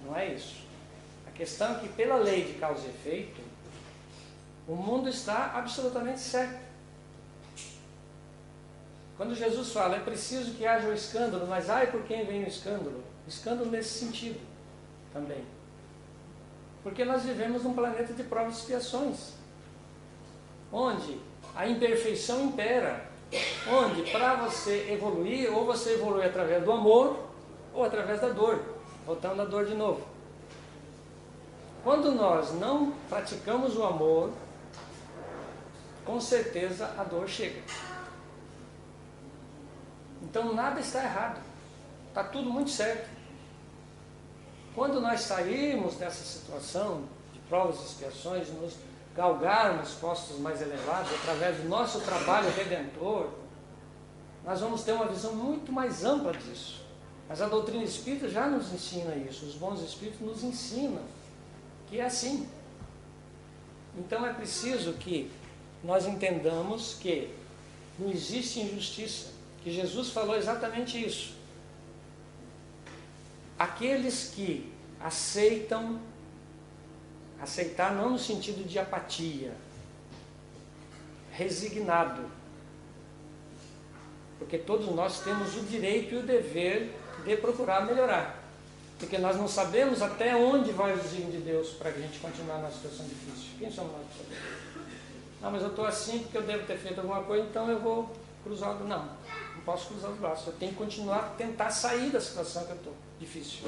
Não é isso. A questão é que, pela lei de causa e efeito, o mundo está absolutamente certo. Quando Jesus fala, é preciso que haja o escândalo, mas ai por quem vem o escândalo? Escândalo nesse sentido também. Porque nós vivemos num planeta de provas e expiações, onde a imperfeição impera, onde para você evoluir, ou você evolui através do amor, ou através da dor. Voltando à dor de novo. Quando nós não praticamos o amor, com certeza a dor chega. Então nada está errado, está tudo muito certo. Quando nós sairmos dessa situação de provas e expiações, nos galgarmos postos mais elevados através do nosso trabalho redentor, nós vamos ter uma visão muito mais ampla disso. Mas a doutrina espírita já nos ensina isso, os bons espíritos nos ensinam que é assim. Então é preciso que nós entendamos que não existe injustiça, que Jesus falou exatamente isso. Aqueles que aceitar não no sentido de apatia, resignado, porque todos nós temos o direito e o dever de procurar melhorar, porque nós não sabemos até onde vai o desígnio de Deus para a gente continuar numa situação difícil. Quem somos nós para saber? Não, mas eu estou assim porque eu devo ter feito alguma coisa, então eu vou cruzar o... Não posso cruzar os braços, eu tenho que continuar a tentar sair da situação que eu estou, difícil.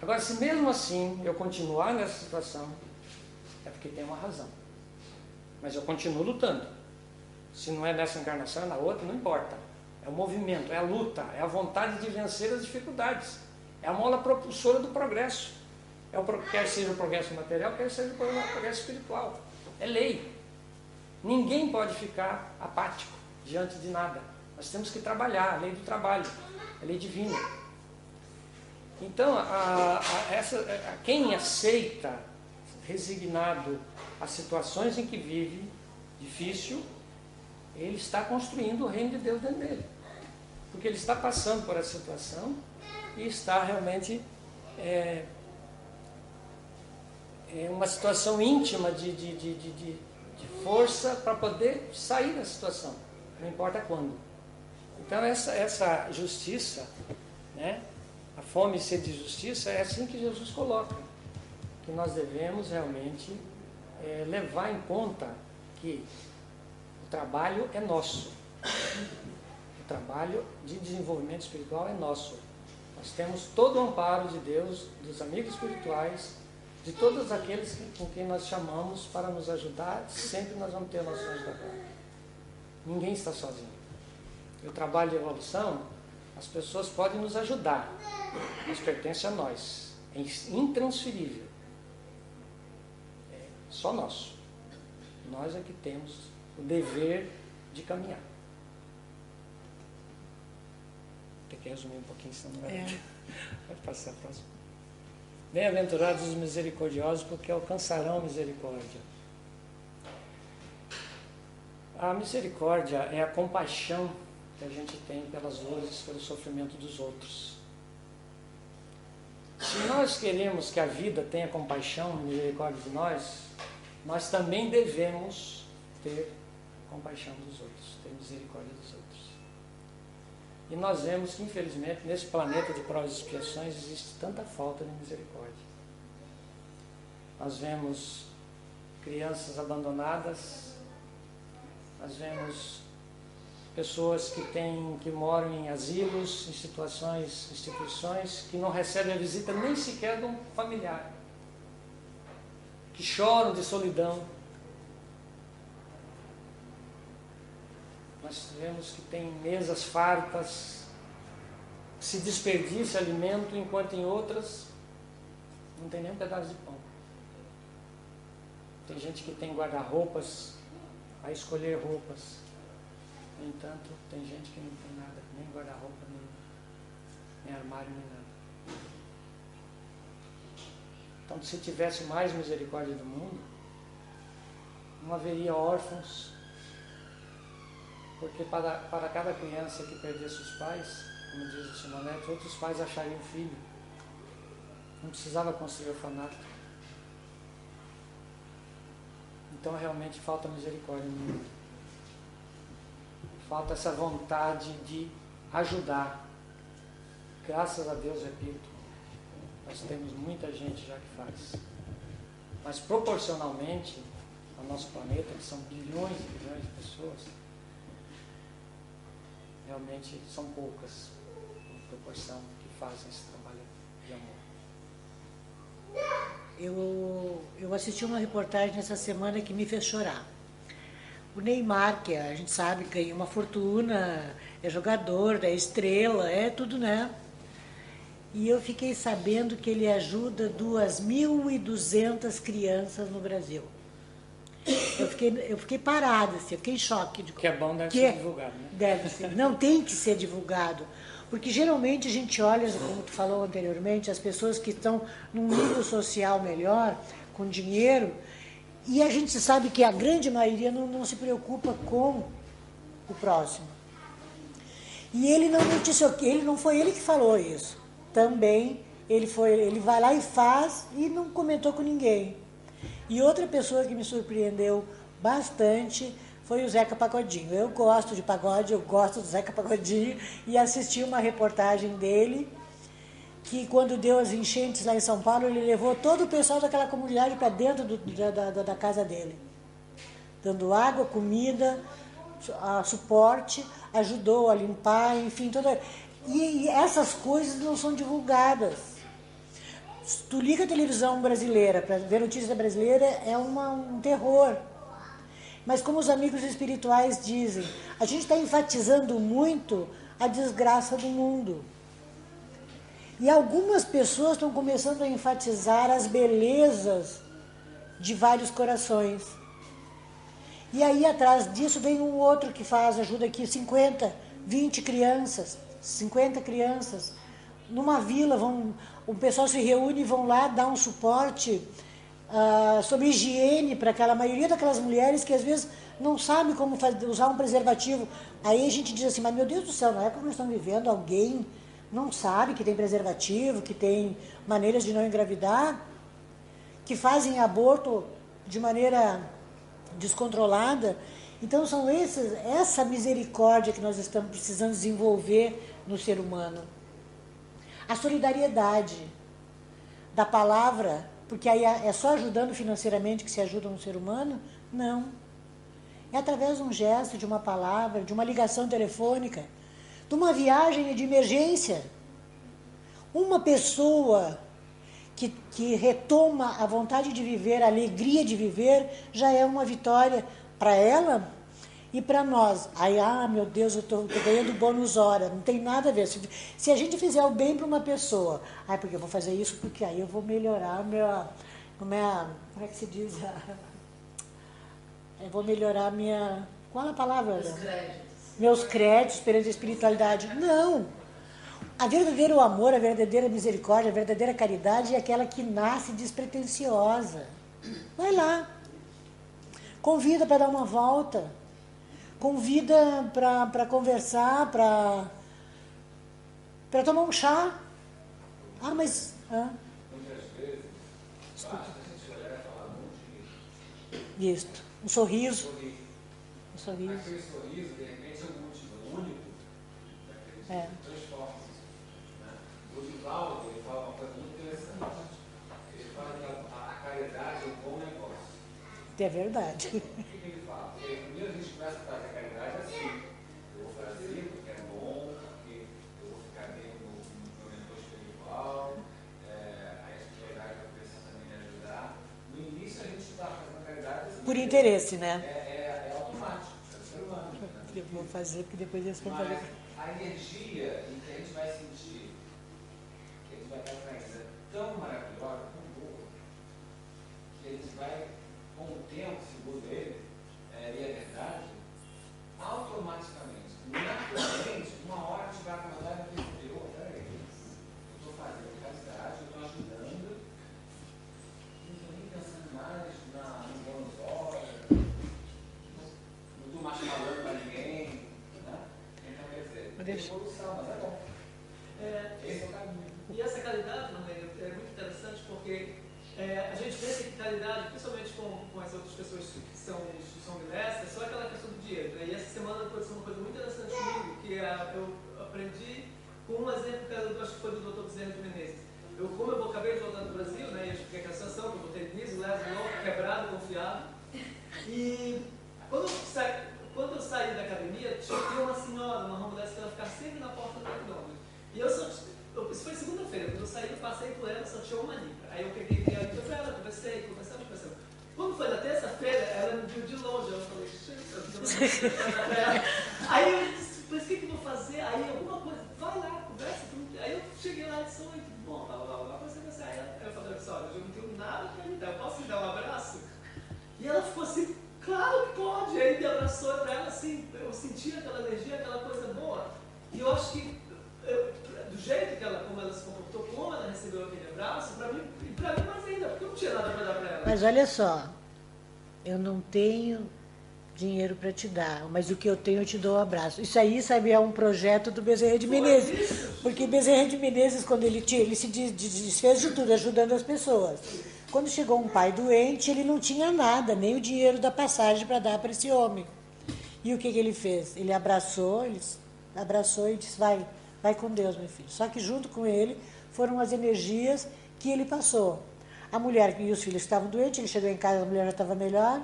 Agora, se mesmo assim eu continuar nessa situação, é porque tem uma razão. Mas eu continuo lutando. Se não é nessa encarnação, é na outra, não importa. É o movimento, é a luta, é a vontade de vencer as dificuldades. É a mola propulsora do progresso. Quer seja o progresso material, quer seja o progresso espiritual. É lei. Ninguém pode ficar apático diante de nada. Nós temos que trabalhar, a lei do trabalho, a lei divina. Então, quem aceita, resignado às situações em que vive, difícil, ele está construindo o reino de Deus dentro dele. Porque ele está passando por essa situação e está realmente uma situação íntima de força para poder sair da situação. Não importa quando. Então essa justiça, né, a fome e sede de justiça, é assim que Jesus coloca. Que nós devemos realmente levar em conta que o trabalho é nosso. O trabalho de desenvolvimento espiritual é nosso. Nós temos todo o amparo de Deus, dos amigos espirituais, de todos aqueles com quem nós chamamos para nos ajudar. Sempre nós vamos ter a nossa ajuda. Ninguém está sozinho. E o trabalho de evolução, as pessoas podem nos ajudar, mas pertence a nós. É intransferível. É só nosso. Nós é que temos o dever de caminhar. Tem que resumir um pouquinho, senão não vai Pode passar a próxima. Bem-aventurados os misericordiosos, porque alcançarão misericórdia. A misericórdia é a compaixão que a gente tem pelas dores, pelo sofrimento dos outros. Se nós queremos que a vida tenha compaixão e misericórdia de nós também devemos ter compaixão dos outros, ter misericórdia dos outros. E nós vemos que, infelizmente, nesse planeta de provas e expiações existe tanta falta de misericórdia. Nós vemos crianças abandonadas, nós vemos pessoas que moram em asilos, em instituições, que não recebem a visita nem sequer de um familiar, que choram de solidão. Nós vemos que tem mesas fartas, se desperdiça alimento, enquanto em outras não tem nem um pedaço de pão. Tem gente que tem guarda-roupas a escolher roupas. No entanto, tem gente que não tem nada, nem guarda-roupa, nem armário, nem nada. Então, se tivesse mais misericórdia do mundo, não haveria órfãos, porque para cada criança que perdesse os pais, como diz o Simonete, outros pais achariam um filho. Não precisava construir orfanato. Então, realmente falta misericórdia no mundo. falta essa vontade de ajudar. Graças a Deus, repito, nós temos muita gente já que faz. Mas proporcionalmente, ao nosso planeta, que são bilhões e bilhões de pessoas, realmente são poucas, em proporção, que fazem esse trabalho de amor. Eu assisti uma reportagem essa semana que me fez chorar. O Neymar, que a gente sabe, ganha uma fortuna, é jogador, é estrela, é tudo, né? E eu fiquei sabendo que ele ajuda 2.200 crianças no Brasil. Eu fiquei parada, assim, eu fiquei em choque. Que é bom, deve ser divulgado, né? Deve ser. Não, tem que ser divulgado. Porque geralmente a gente olha, como tu falou anteriormente, as pessoas que estão num nível social melhor, com dinheiro, e a gente sabe que a grande maioria não se preocupa com o próximo. E ele não noticiou, não foi ele que falou isso. Também ele vai lá e faz e não comentou com ninguém. E outra pessoa que me surpreendeu bastante foi o Zeca Pagodinho. Eu gosto de pagode, eu gosto do Zeca Pagodinho, e assisti uma reportagem dele, que quando deu as enchentes lá em São Paulo, ele levou todo o pessoal daquela comunidade para dentro da casa dele, dando água, comida, suporte, ajudou a limpar, enfim, toda... E essas coisas não são divulgadas. Tu liga a televisão brasileira para ver notícia brasileira, é um terror. Mas como os amigos espirituais dizem, a gente está enfatizando muito a desgraça do mundo. E algumas pessoas estão começando a enfatizar as belezas de vários corações. E aí atrás disso vem um outro que ajuda aqui 50, 20 crianças, 50 crianças. Numa vila, o pessoal se reúne e vão lá dar um suporte sobre higiene para aquela maioria daquelas mulheres que às vezes não sabem como usar um preservativo. Aí a gente diz assim, mas meu Deus do céu, na época que nós estamos vivendo, alguém não sabe que tem preservativo, que tem maneiras de não engravidar, que fazem aborto de maneira descontrolada. Então são essa misericórdia que nós estamos precisando desenvolver no ser humano. A solidariedade da palavra, porque aí é só ajudando financeiramente que se ajuda um ser humano? Não. É através de um gesto, de uma palavra, de uma ligação telefônica, de uma viagem de emergência. Uma pessoa que retoma a vontade de viver, a alegria de viver, já é uma vitória para ela e para nós. Aí, meu Deus, eu estou ganhando bônus hora, não tem nada a ver. Se a gente fizer o bem para uma pessoa, porque eu vou fazer isso, porque aí eu vou melhorar como é que se diz? Eu vou melhorar qual é a palavra? Os créditos. Meus créditos perante a espiritualidade. Não! A verdadeiro amor, a verdadeira misericórdia, a verdadeira caridade é aquela que nasce despretensiosa. Vai lá. Convida para dar uma volta. Convida para conversar, para tomar um chá. Mas... Muitas vezes, basta a gente olhar e falar muito isso. Um sorriso. Um sorriso. Aquele sorriso, de repente, é o último, o único. Transforma. O Divaldo, ele fala uma coisa muito interessante. Ele fala que a caridade é um bom negócio. É verdade. O que ele fala? Porque primeiro a gente começa a fazer a caridade assim. Eu vou fazer porque é bom, porque eu vou ficar bem no meu mentor espiritual, a espiritualidade vai começar também a me ajudar. No início a gente está fazendo caridade assim. Por interesse, né? É automático, é o ser humano. Eu vou fazer, porque depois eles vão fazer. A energia em que a gente vai sentir, que a gente vai estar com a energia tão maravilhosa, tão boa, que a gente vai, com o tempo, segundo ele, e é verdade, automaticamente, naturalmente, uma hora a gente vai acordar e vai perceber, peraí, eu estou fazendo caridade, eu estou ajudando, não estou nem pensando mais no bônus hora, não estou mais falando para ninguém, né? Então, quer dizer, é evolução, mas é bom. Esse é o caminho. E essa caridade, é muito interessante porque a gente pensa que caridade, principalmente com as outras pessoas que são honestas, é só aquela questão do dinheiro. Né? E essa semana aconteceu uma coisa muito interessante comigo, que eu aprendi com um exemplo que eu acho que foi do Dr. Bezerra de Menezes. Como eu acabei de voltar do Brasil, né, eu expliquei a situação, que eu botei liso, leso, louco, quebrado, confiado. E quando eu saí da academia, tinha uma senhora, uma mulher que ela ficava sempre na porta do McDonald's. E isso foi segunda-feira, quando eu saí, eu passei por ela, só tinha uma libra. Aí eu peguei a libra pra ela, conversei. Quando foi na terça-feira, ela me viu de longe, eu falei, aí eu disse, mas o que eu vou fazer? Aí alguma coisa, vai lá, conversa. Aí eu cheguei lá e disse, oi, tudo bom, você. Aí eu falei, olha, eu não tenho nada pra lhe dar, eu posso lhe dar um abraço? E ela ficou assim, claro que pode. Aí me abraçou pra ela, assim, eu senti aquela energia, aquela coisa boa. E eu acho que, do jeito como ela se comportou, como ela recebeu aquele abraço, pra mim mais ainda, porque eu não tinha nada pra dar pra ela. Mas olha só, eu não tenho dinheiro para te dar, mas o que eu tenho eu te dou um abraço. Isso aí, sabe, é um projeto do Bezerra de Menezes. Porque Bezerra de Menezes, quando ele se desfez de tudo, ajudando as pessoas. Quando chegou um pai doente, ele não tinha nada, nem o dinheiro da passagem para dar para esse homem. E o que ele fez? Ele abraçou e disse, vai com Deus, meu filho. Só que junto com ele foram as energias que ele passou. A mulher e os filhos estavam doentes, ele chegou em casa, a mulher já estava melhor.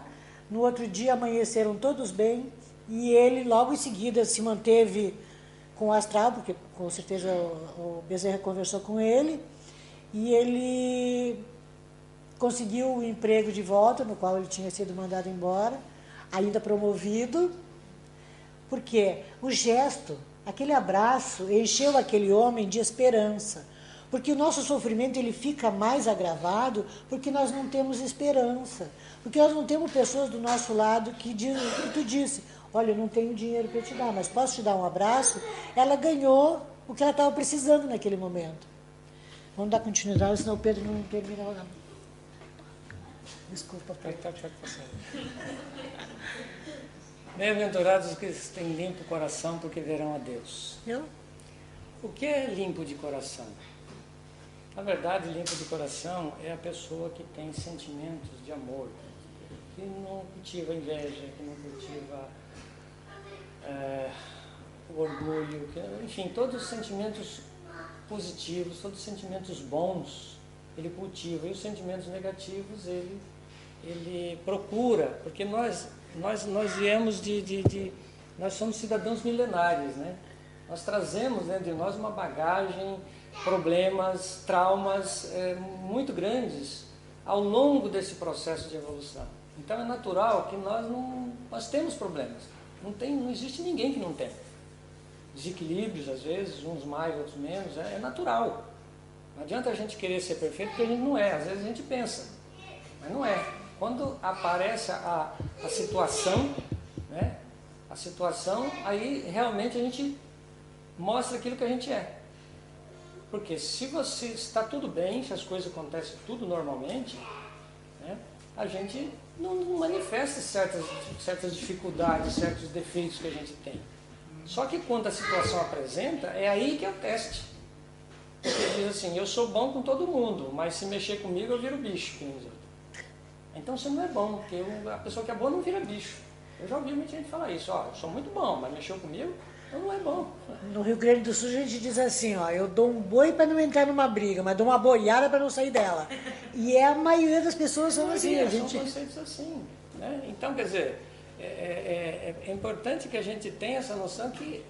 No outro dia amanheceram todos bem e ele logo em seguida se manteve com o astral, porque com certeza o Bezerra conversou com ele, e ele conseguiu o emprego de volta, no qual ele tinha sido mandado embora, ainda promovido, porque o gesto, aquele abraço, encheu aquele homem de esperança. Porque o nosso sofrimento ele fica mais agravado porque nós não temos esperança. Porque nós não temos pessoas do nosso lado que diz o que tu disse. Olha, eu não tenho dinheiro para te dar, mas posso te dar um abraço? Ela ganhou o que ela estava precisando naquele momento. Vamos dar continuidade, senão o Pedro não termina. Não. Desculpa, Pedro. Bem-aventurados os que têm limpo o coração, porque verão a Deus. Eu? O que é limpo de coração? Na verdade, limpo de coração é a pessoa que tem sentimentos de amor, que não cultiva inveja, que não cultiva o orgulho, enfim, todos os sentimentos positivos, todos os sentimentos bons, ele cultiva, e os sentimentos negativos ele procura, porque nós viemos nós somos cidadãos milenares, né? Nós trazemos dentro de nós uma bagagem, problemas, traumas muito grandes ao longo desse processo de evolução. Então é natural que nós temos problemas. Não existe ninguém que não tem. Desequilíbrios, às vezes, uns mais, outros menos, é natural. Não adianta a gente querer ser perfeito, porque a gente não é. Às vezes a gente pensa, mas não é. Quando aparece a situação, né? A situação, aí realmente a gente mostra aquilo que a gente é. Porque se você está tudo bem, se as coisas acontecem tudo normalmente, né, a gente não manifesta certas dificuldades, certos defeitos que a gente tem. Só que quando a situação apresenta, é aí que é o teste. Porque diz assim, eu sou bom com todo mundo, mas se mexer comigo eu viro bicho. Então você não é bom, porque a pessoa que é boa não vira bicho. Eu já ouvi muita gente falar isso, eu sou muito bom, mas mexeu comigo, então não é bom. No Rio Grande do Sul a gente diz assim, eu dou um boi para não entrar numa briga, mas dou uma boiada para não sair dela. E a maioria das pessoas são assim. São conceitos assim. Né? Então, quer dizer, é importante que a gente tenha essa noção que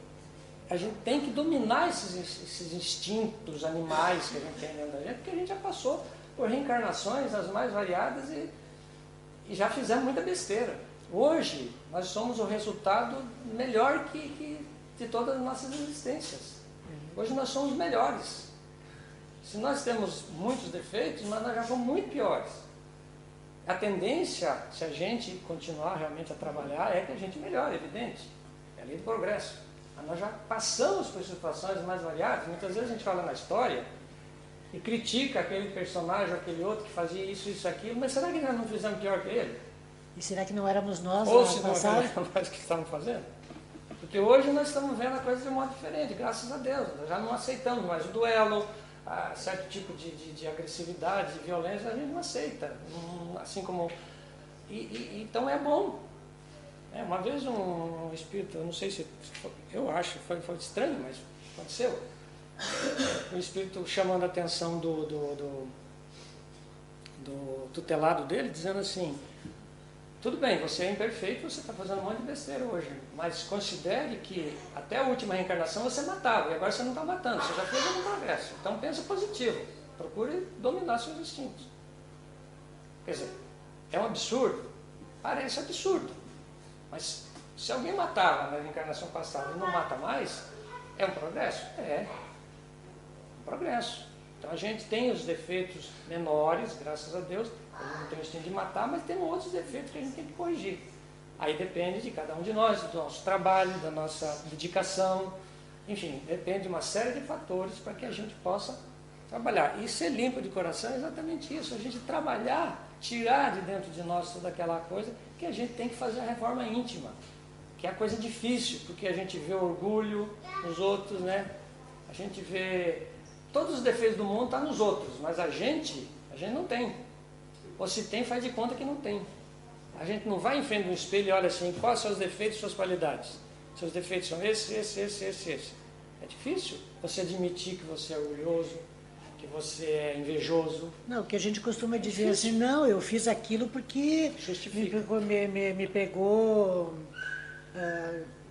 a gente tem que dominar esses instintos animais que a gente tem dentro da gente, porque a gente já passou por reencarnações as mais variadas e já fizemos muita besteira. Hoje, nós somos o resultado melhor que de todas as nossas existências. Hoje nós somos melhores. Se nós temos muitos defeitos, mas nós já fomos muito piores. A tendência, se a gente continuar realmente a trabalhar, é que a gente melhore, evidente. É a lei do progresso. Mas nós já passamos por situações mais variadas. Muitas vezes a gente fala na história e critica aquele personagem, aquele outro que fazia isso, aquilo, mas será que nós não fizemos pior que ele? E será que não éramos nós ou se não passado? éramos nós que estávamos fazendo? Porque hoje nós estamos vendo a coisa de um modo diferente, graças a Deus. Nós já não aceitamos mais o duelo, certo tipo de agressividade, de violência, a gente não aceita. Assim como... então é bom. Uma vez um espírito, eu não sei se... Eu acho, foi estranho, mas aconteceu. Um espírito chamando a atenção do tutelado dele, dizendo assim: tudo bem, você é imperfeito, você está fazendo um monte de besteira hoje, mas considere que até a última reencarnação você matava, e agora você não está matando, você já fez algum progresso. Então pensa positivo, procure dominar seus instintos. Quer dizer, é um absurdo? Parece absurdo, mas se alguém matava na reencarnação passada e não mata mais, é um progresso? É um progresso. Então a gente tem os defeitos menores, graças a Deus, a gente não tem o instinto de matar, mas tem outros defeitos que a gente tem que corrigir. Aí depende de cada um de nós, do nosso trabalho, da nossa dedicação, enfim, depende de uma série de fatores para que a gente possa trabalhar. E ser limpo de coração é exatamente isso, a gente trabalhar, tirar de dentro de nós toda aquela coisa que a gente tem que fazer a reforma íntima, que é a coisa difícil, porque a gente vê orgulho nos outros, né? A gente vê... Todos os defeitos do mundo estão nos outros, mas a gente não tem. Ou se tem, faz de conta que não tem. A gente não vai em frente do espelho e olha assim, quais são os seus defeitos e suas qualidades. Seus defeitos são esse. É difícil você admitir que você é orgulhoso, que você é invejoso. Não, o que a gente costuma dizer assim, não, eu fiz aquilo porque me pegou,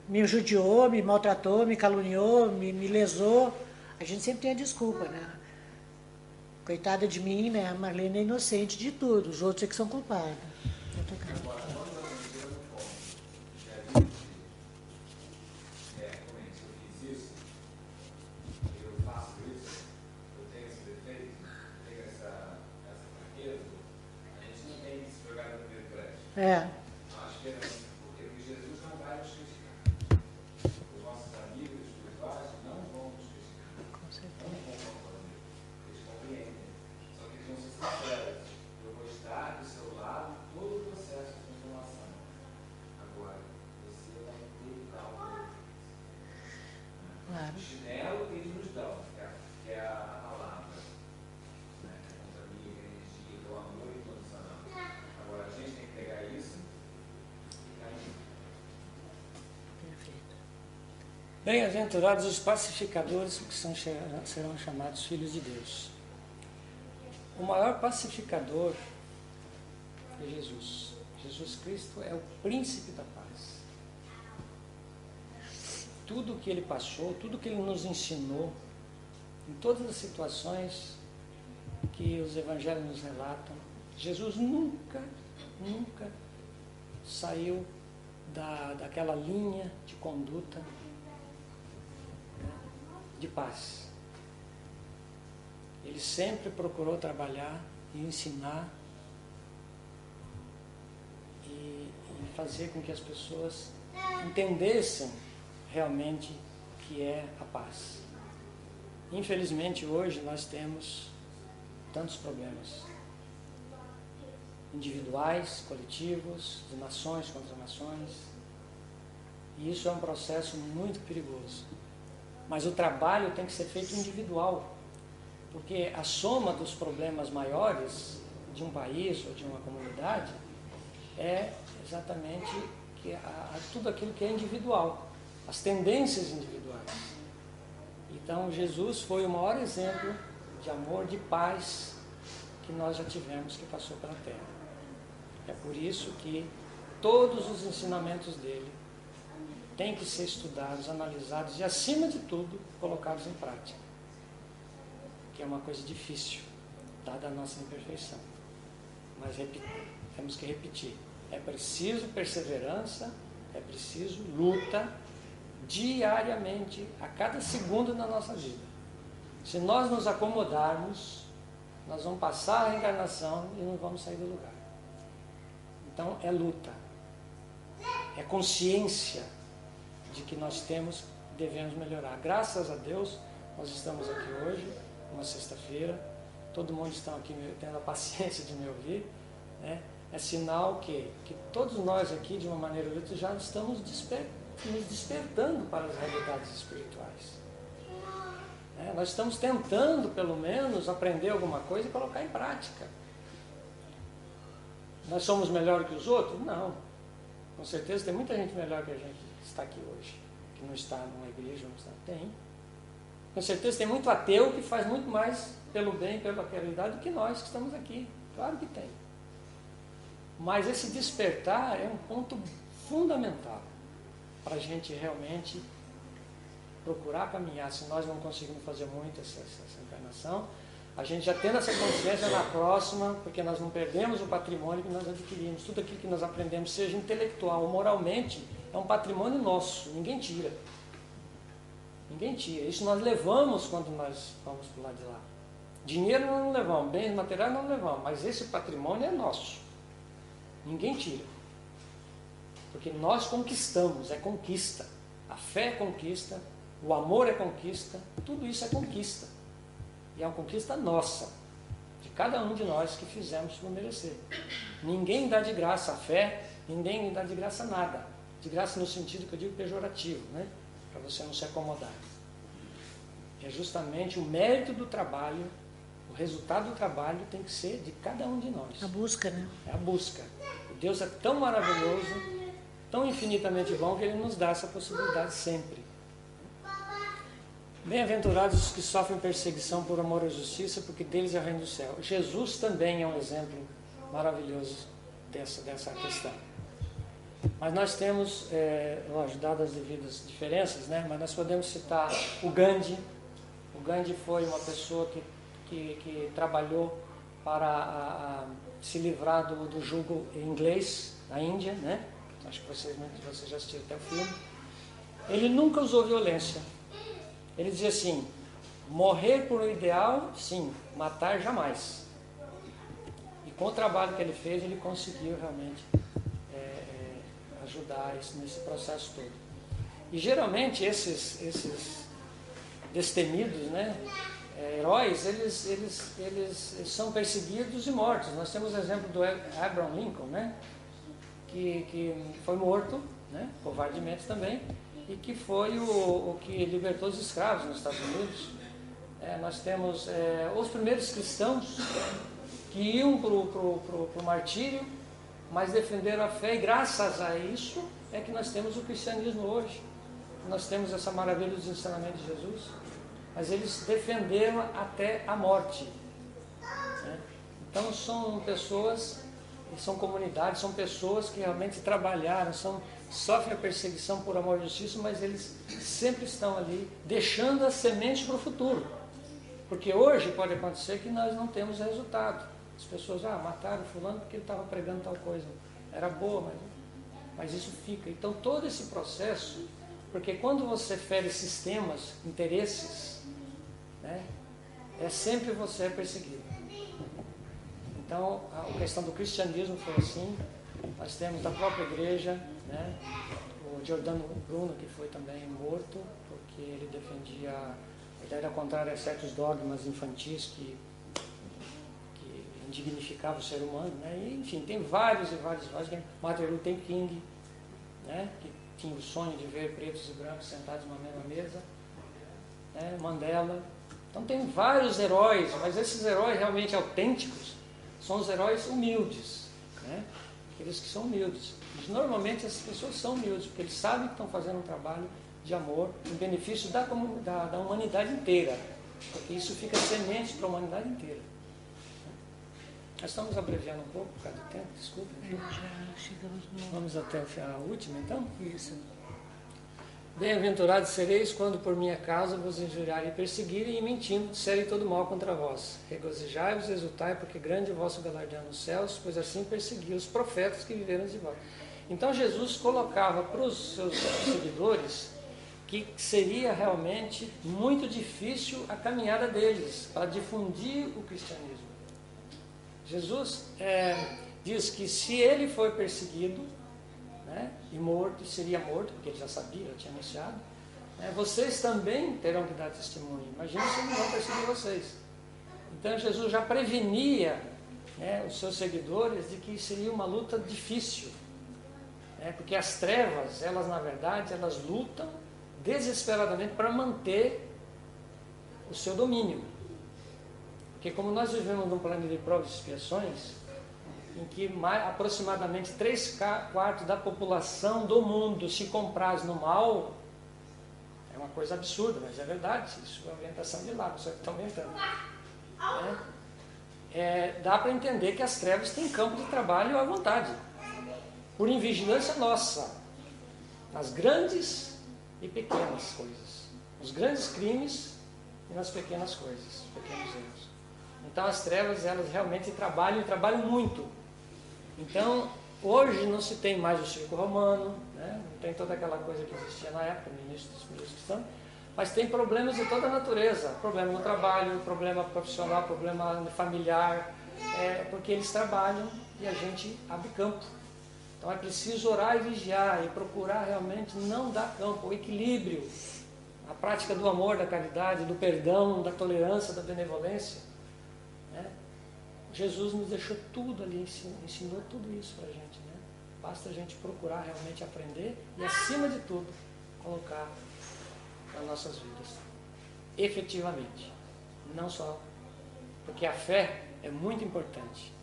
me judiou, me maltratou, me caluniou, me lesou. A gente sempre tem a desculpa, né? Coitada de mim, né? A Marlene é inocente de tudo, os outros é que são culpados. É. Acho que é porque Jesus não vai nos criticar. Os nossos amigos espirituais não vão nos criticar. Com certeza. Não vão fazer. Eles compreendem. Só que eles vão ser sinceros. Eu vou estar do seu lado todo o processo de transformação. Agora, você vai ter algo. Claro. O chinelo que eles nos dão, que é a palavra. Né? A companhia, a energia, o amor incondicional. Agora, a gente tem que pegar isso e cair. Perfeito. Bem-aventurados os pacificadores, que serão chamados filhos de Deus. O maior pacificador é Jesus. Jesus Cristo é o príncipe da paz. Tudo o que ele passou, tudo o que ele nos ensinou, em todas as situações que os evangelhos nos relatam, Jesus nunca saiu daquela linha de conduta, né, de paz. Ele sempre procurou trabalhar e ensinar e fazer com que as pessoas entendessem realmente o que é a paz. Infelizmente hoje nós temos tantos problemas individuais, coletivos, de nações contra nações, e isso é um processo muito perigoso. Mas o trabalho tem que ser feito individual, porque a soma dos problemas maiores de um país ou de uma comunidade é exatamente tudo aquilo que é individual, as tendências individuais. Então Jesus foi o maior exemplo de amor, de paz que nós já tivemos, que passou pela Terra. É por isso que todos os ensinamentos dele têm que ser estudados, analisados e, acima de tudo, colocados em prática. Que é uma coisa difícil, dada a nossa imperfeição. Mas temos que repetir. É preciso perseverança, é preciso luta diariamente, a cada segundo da nossa vida. Se nós nos acomodarmos, nós vamos passar a reencarnação e não vamos sair do lugar. Então é luta, é consciência de que nós devemos melhorar. Graças a Deus, nós estamos aqui hoje, uma sexta-feira, todo mundo está aqui tendo a paciência de me ouvir, né? É sinal que todos nós aqui, de uma maneira ou outra, já estamos nos despertando para as realidades espirituais. Nós estamos tentando, pelo menos, aprender alguma coisa e colocar em prática. Nós somos melhores que os outros? Não. Com certeza tem muita gente melhor que a gente que está aqui hoje, que não está numa igreja, não está. Tem. Com certeza tem muito ateu que faz muito mais pelo bem, pela caridade do que nós que estamos aqui. Claro que tem. Mas esse despertar é um ponto fundamental para a gente realmente procurar caminhar. Se nós não conseguimos fazer muito essa encarnação, a gente já tendo essa consciência na próxima, porque nós não perdemos o patrimônio que nós adquirimos. Tudo aquilo que nós aprendemos, seja intelectual ou moralmente, é um patrimônio nosso, ninguém tira. Ninguém tira. Isso nós levamos quando nós vamos para o lado de lá. Dinheiro nós não levamos, bens materiais nós não levamos, mas esse patrimônio é nosso. Ninguém tira. Porque nós conquistamos, é conquista. A fé é conquista, o amor é conquista, tudo isso é conquista. E é uma conquista nossa, de cada um de nós que fizemos por merecer. Ninguém dá de graça a fé, ninguém dá de graça nada. De graça no sentido que eu digo pejorativo, né? Para você não se acomodar. É justamente o mérito do trabalho, o resultado do trabalho tem que ser de cada um de nós. A busca, né? É a busca. O Deus é tão maravilhoso, tão infinitamente bom, que Ele nos dá essa possibilidade sempre. Bem-aventurados os que sofrem perseguição por amor à justiça, porque deles é o reino do céu. Jesus também é um exemplo maravilhoso dessa questão. Mas nós temos, lógico, dadas as devidas diferenças, né? Mas nós podemos citar o Gandhi. O Gandhi foi uma pessoa que trabalhou para se livrar do jugo inglês na Índia, né? Acho que vocês já assistiram até o filme. Ele nunca usou violência. Ele dizia assim: morrer por um ideal, sim, matar jamais. E com o trabalho que ele fez, ele conseguiu realmente ajudar nesse processo todo. E geralmente esses destemidos, né, heróis, eles são perseguidos e mortos. Nós temos o exemplo do Abraham Lincoln, né, que foi morto, né, covardemente também, e que foi o que libertou os escravos nos Estados Unidos. Nós temos os primeiros cristãos que iam para o martírio, mas defenderam a fé, e graças a isso é que nós temos o cristianismo hoje. Nós temos essa maravilha dos ensinamentos de Jesus, mas eles defenderam até a morte. Né? Então são pessoas, são comunidades, são pessoas que realmente trabalharam, sofrem a perseguição por amor e justiça, mas eles sempre estão ali, deixando a semente para o futuro. Porque hoje pode acontecer que nós não temos resultado. As pessoas, mataram fulano porque ele estava pregando tal coisa. Era boa, mas isso fica. Então todo esse processo, porque quando você fere sistemas, interesses, né, sempre você é perseguido. Então a questão do cristianismo foi assim. Nós temos da própria igreja, né, o Giordano Bruno, que foi também morto, porque ele defendia, ele era contrário a certos dogmas infantis que indignificavam o ser humano, né? E, enfim, tem vários. Martin Luther King, né, que tinha o sonho de ver pretos e brancos sentados numa mesma mesa, né? Mandela. Então tem vários heróis, mas esses heróis realmente autênticos são os heróis humildes, né? Aqueles que são humildes. E, normalmente essas pessoas são humildes, porque eles sabem que estão fazendo um trabalho de amor em benefício da humanidade inteira, porque isso fica semente para a humanidade inteira. Nós estamos abreviando um pouco por causa do tempo, desculpa. Já chegamos no... Vamos até a última, então? Isso. Bem-aventurados sereis quando por minha causa vos injuriarem e perseguirem, e mentindo disserem todo mal contra vós. Regozijai-vos, exultai, porque grande é o vosso galardão nos céus, pois assim perseguiu os profetas que viveram de vós. Então Jesus colocava para os seus seguidores que seria realmente muito difícil a caminhada deles para difundir o cristianismo. Jesus diz que se ele foi perseguido, né, e morto, seria morto, porque ele já sabia, já tinha anunciado, né, vocês também terão que dar testemunho. Imagina se eles vão perseguir vocês. Então Jesus já prevenia, né, os seus seguidores de que seria uma luta difícil, né, porque as trevas, elas na verdade, elas lutam desesperadamente para manter o seu domínio. Porque como nós vivemos num planeta de provas e expiações, em que aproximadamente 3/4 da população do mundo se compraz no mal, é uma coisa absurda, mas é verdade, isso é orientação de lá, só que está aumentando. Dá para entender que as trevas têm campo de trabalho à vontade, por invigilância nossa, nas grandes e pequenas coisas, nos grandes crimes e nas pequenas coisas, pequenos erros. Então as trevas, elas realmente trabalham e trabalham muito. Então, hoje não se tem mais o circo romano, né? Não tem toda aquela coisa que existia na época, no início dos primeiros cristãos, mas tem problemas de toda a natureza, problema no trabalho, problema profissional, problema familiar, porque eles trabalham e a gente abre campo. Então é preciso orar e vigiar e procurar realmente não dar campo, o equilíbrio, a prática do amor, da caridade, do perdão, da tolerância, da benevolência. Jesus nos deixou tudo ali, ensinou tudo isso para a gente, né? Basta a gente procurar realmente aprender e, acima de tudo, colocar nas nossas vidas, efetivamente, não só, porque a fé é muito importante,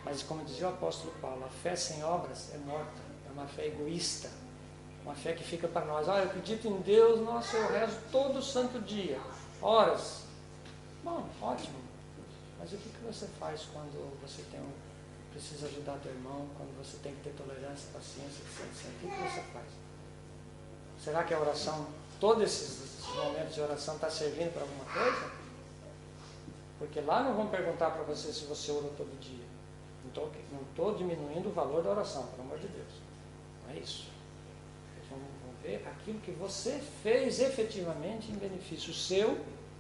mas como dizia o apóstolo Paulo, a fé sem obras é morta, é uma fé egoísta, uma fé que fica para nós, eu acredito em Deus, nossa, eu rezo todo santo dia, horas, bom, ótimo. Mas o que você faz quando você precisa ajudar teu irmão, quando você tem que ter tolerância, paciência, etc. O que você faz? Será que a oração, todos esses momentos de oração está servindo para alguma coisa? Porque lá não vão perguntar para você se você orou todo dia. Não estou diminuindo o valor da oração, pelo amor de Deus. Não é isso. Eles vão ver aquilo que você fez efetivamente em benefício seu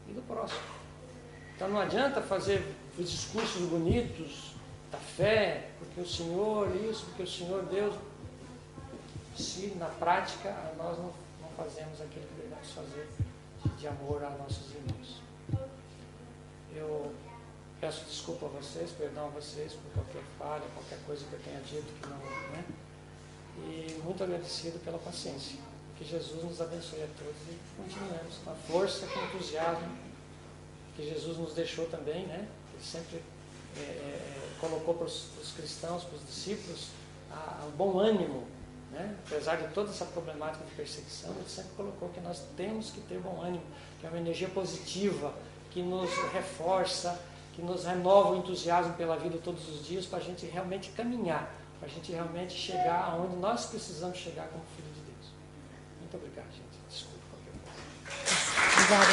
e do próximo. Então não adianta fazer os discursos bonitos da fé, porque o Senhor isso, porque o Senhor Deus, se na prática nós não fazemos aquilo que devemos fazer de amor aos nossos irmãos. Eu peço desculpa a vocês, perdão a vocês por qualquer falha, qualquer coisa que eu tenha dito que não, né? E muito agradecido pela paciência. Que Jesus nos abençoe a todos e continuemos com a força, com o entusiasmo que Jesus nos deixou também, né? Ele sempre colocou para os cristãos, para os discípulos, o bom ânimo, né? Apesar de toda essa problemática de perseguição, ele sempre colocou que nós temos que ter bom ânimo, que é uma energia positiva, que nos reforça, que nos renova o entusiasmo pela vida todos os dias, para a gente realmente caminhar, para a gente realmente chegar aonde nós precisamos chegar como filho de Deus. Muito obrigado, gente. Desculpa qualquer coisa. Obrigada.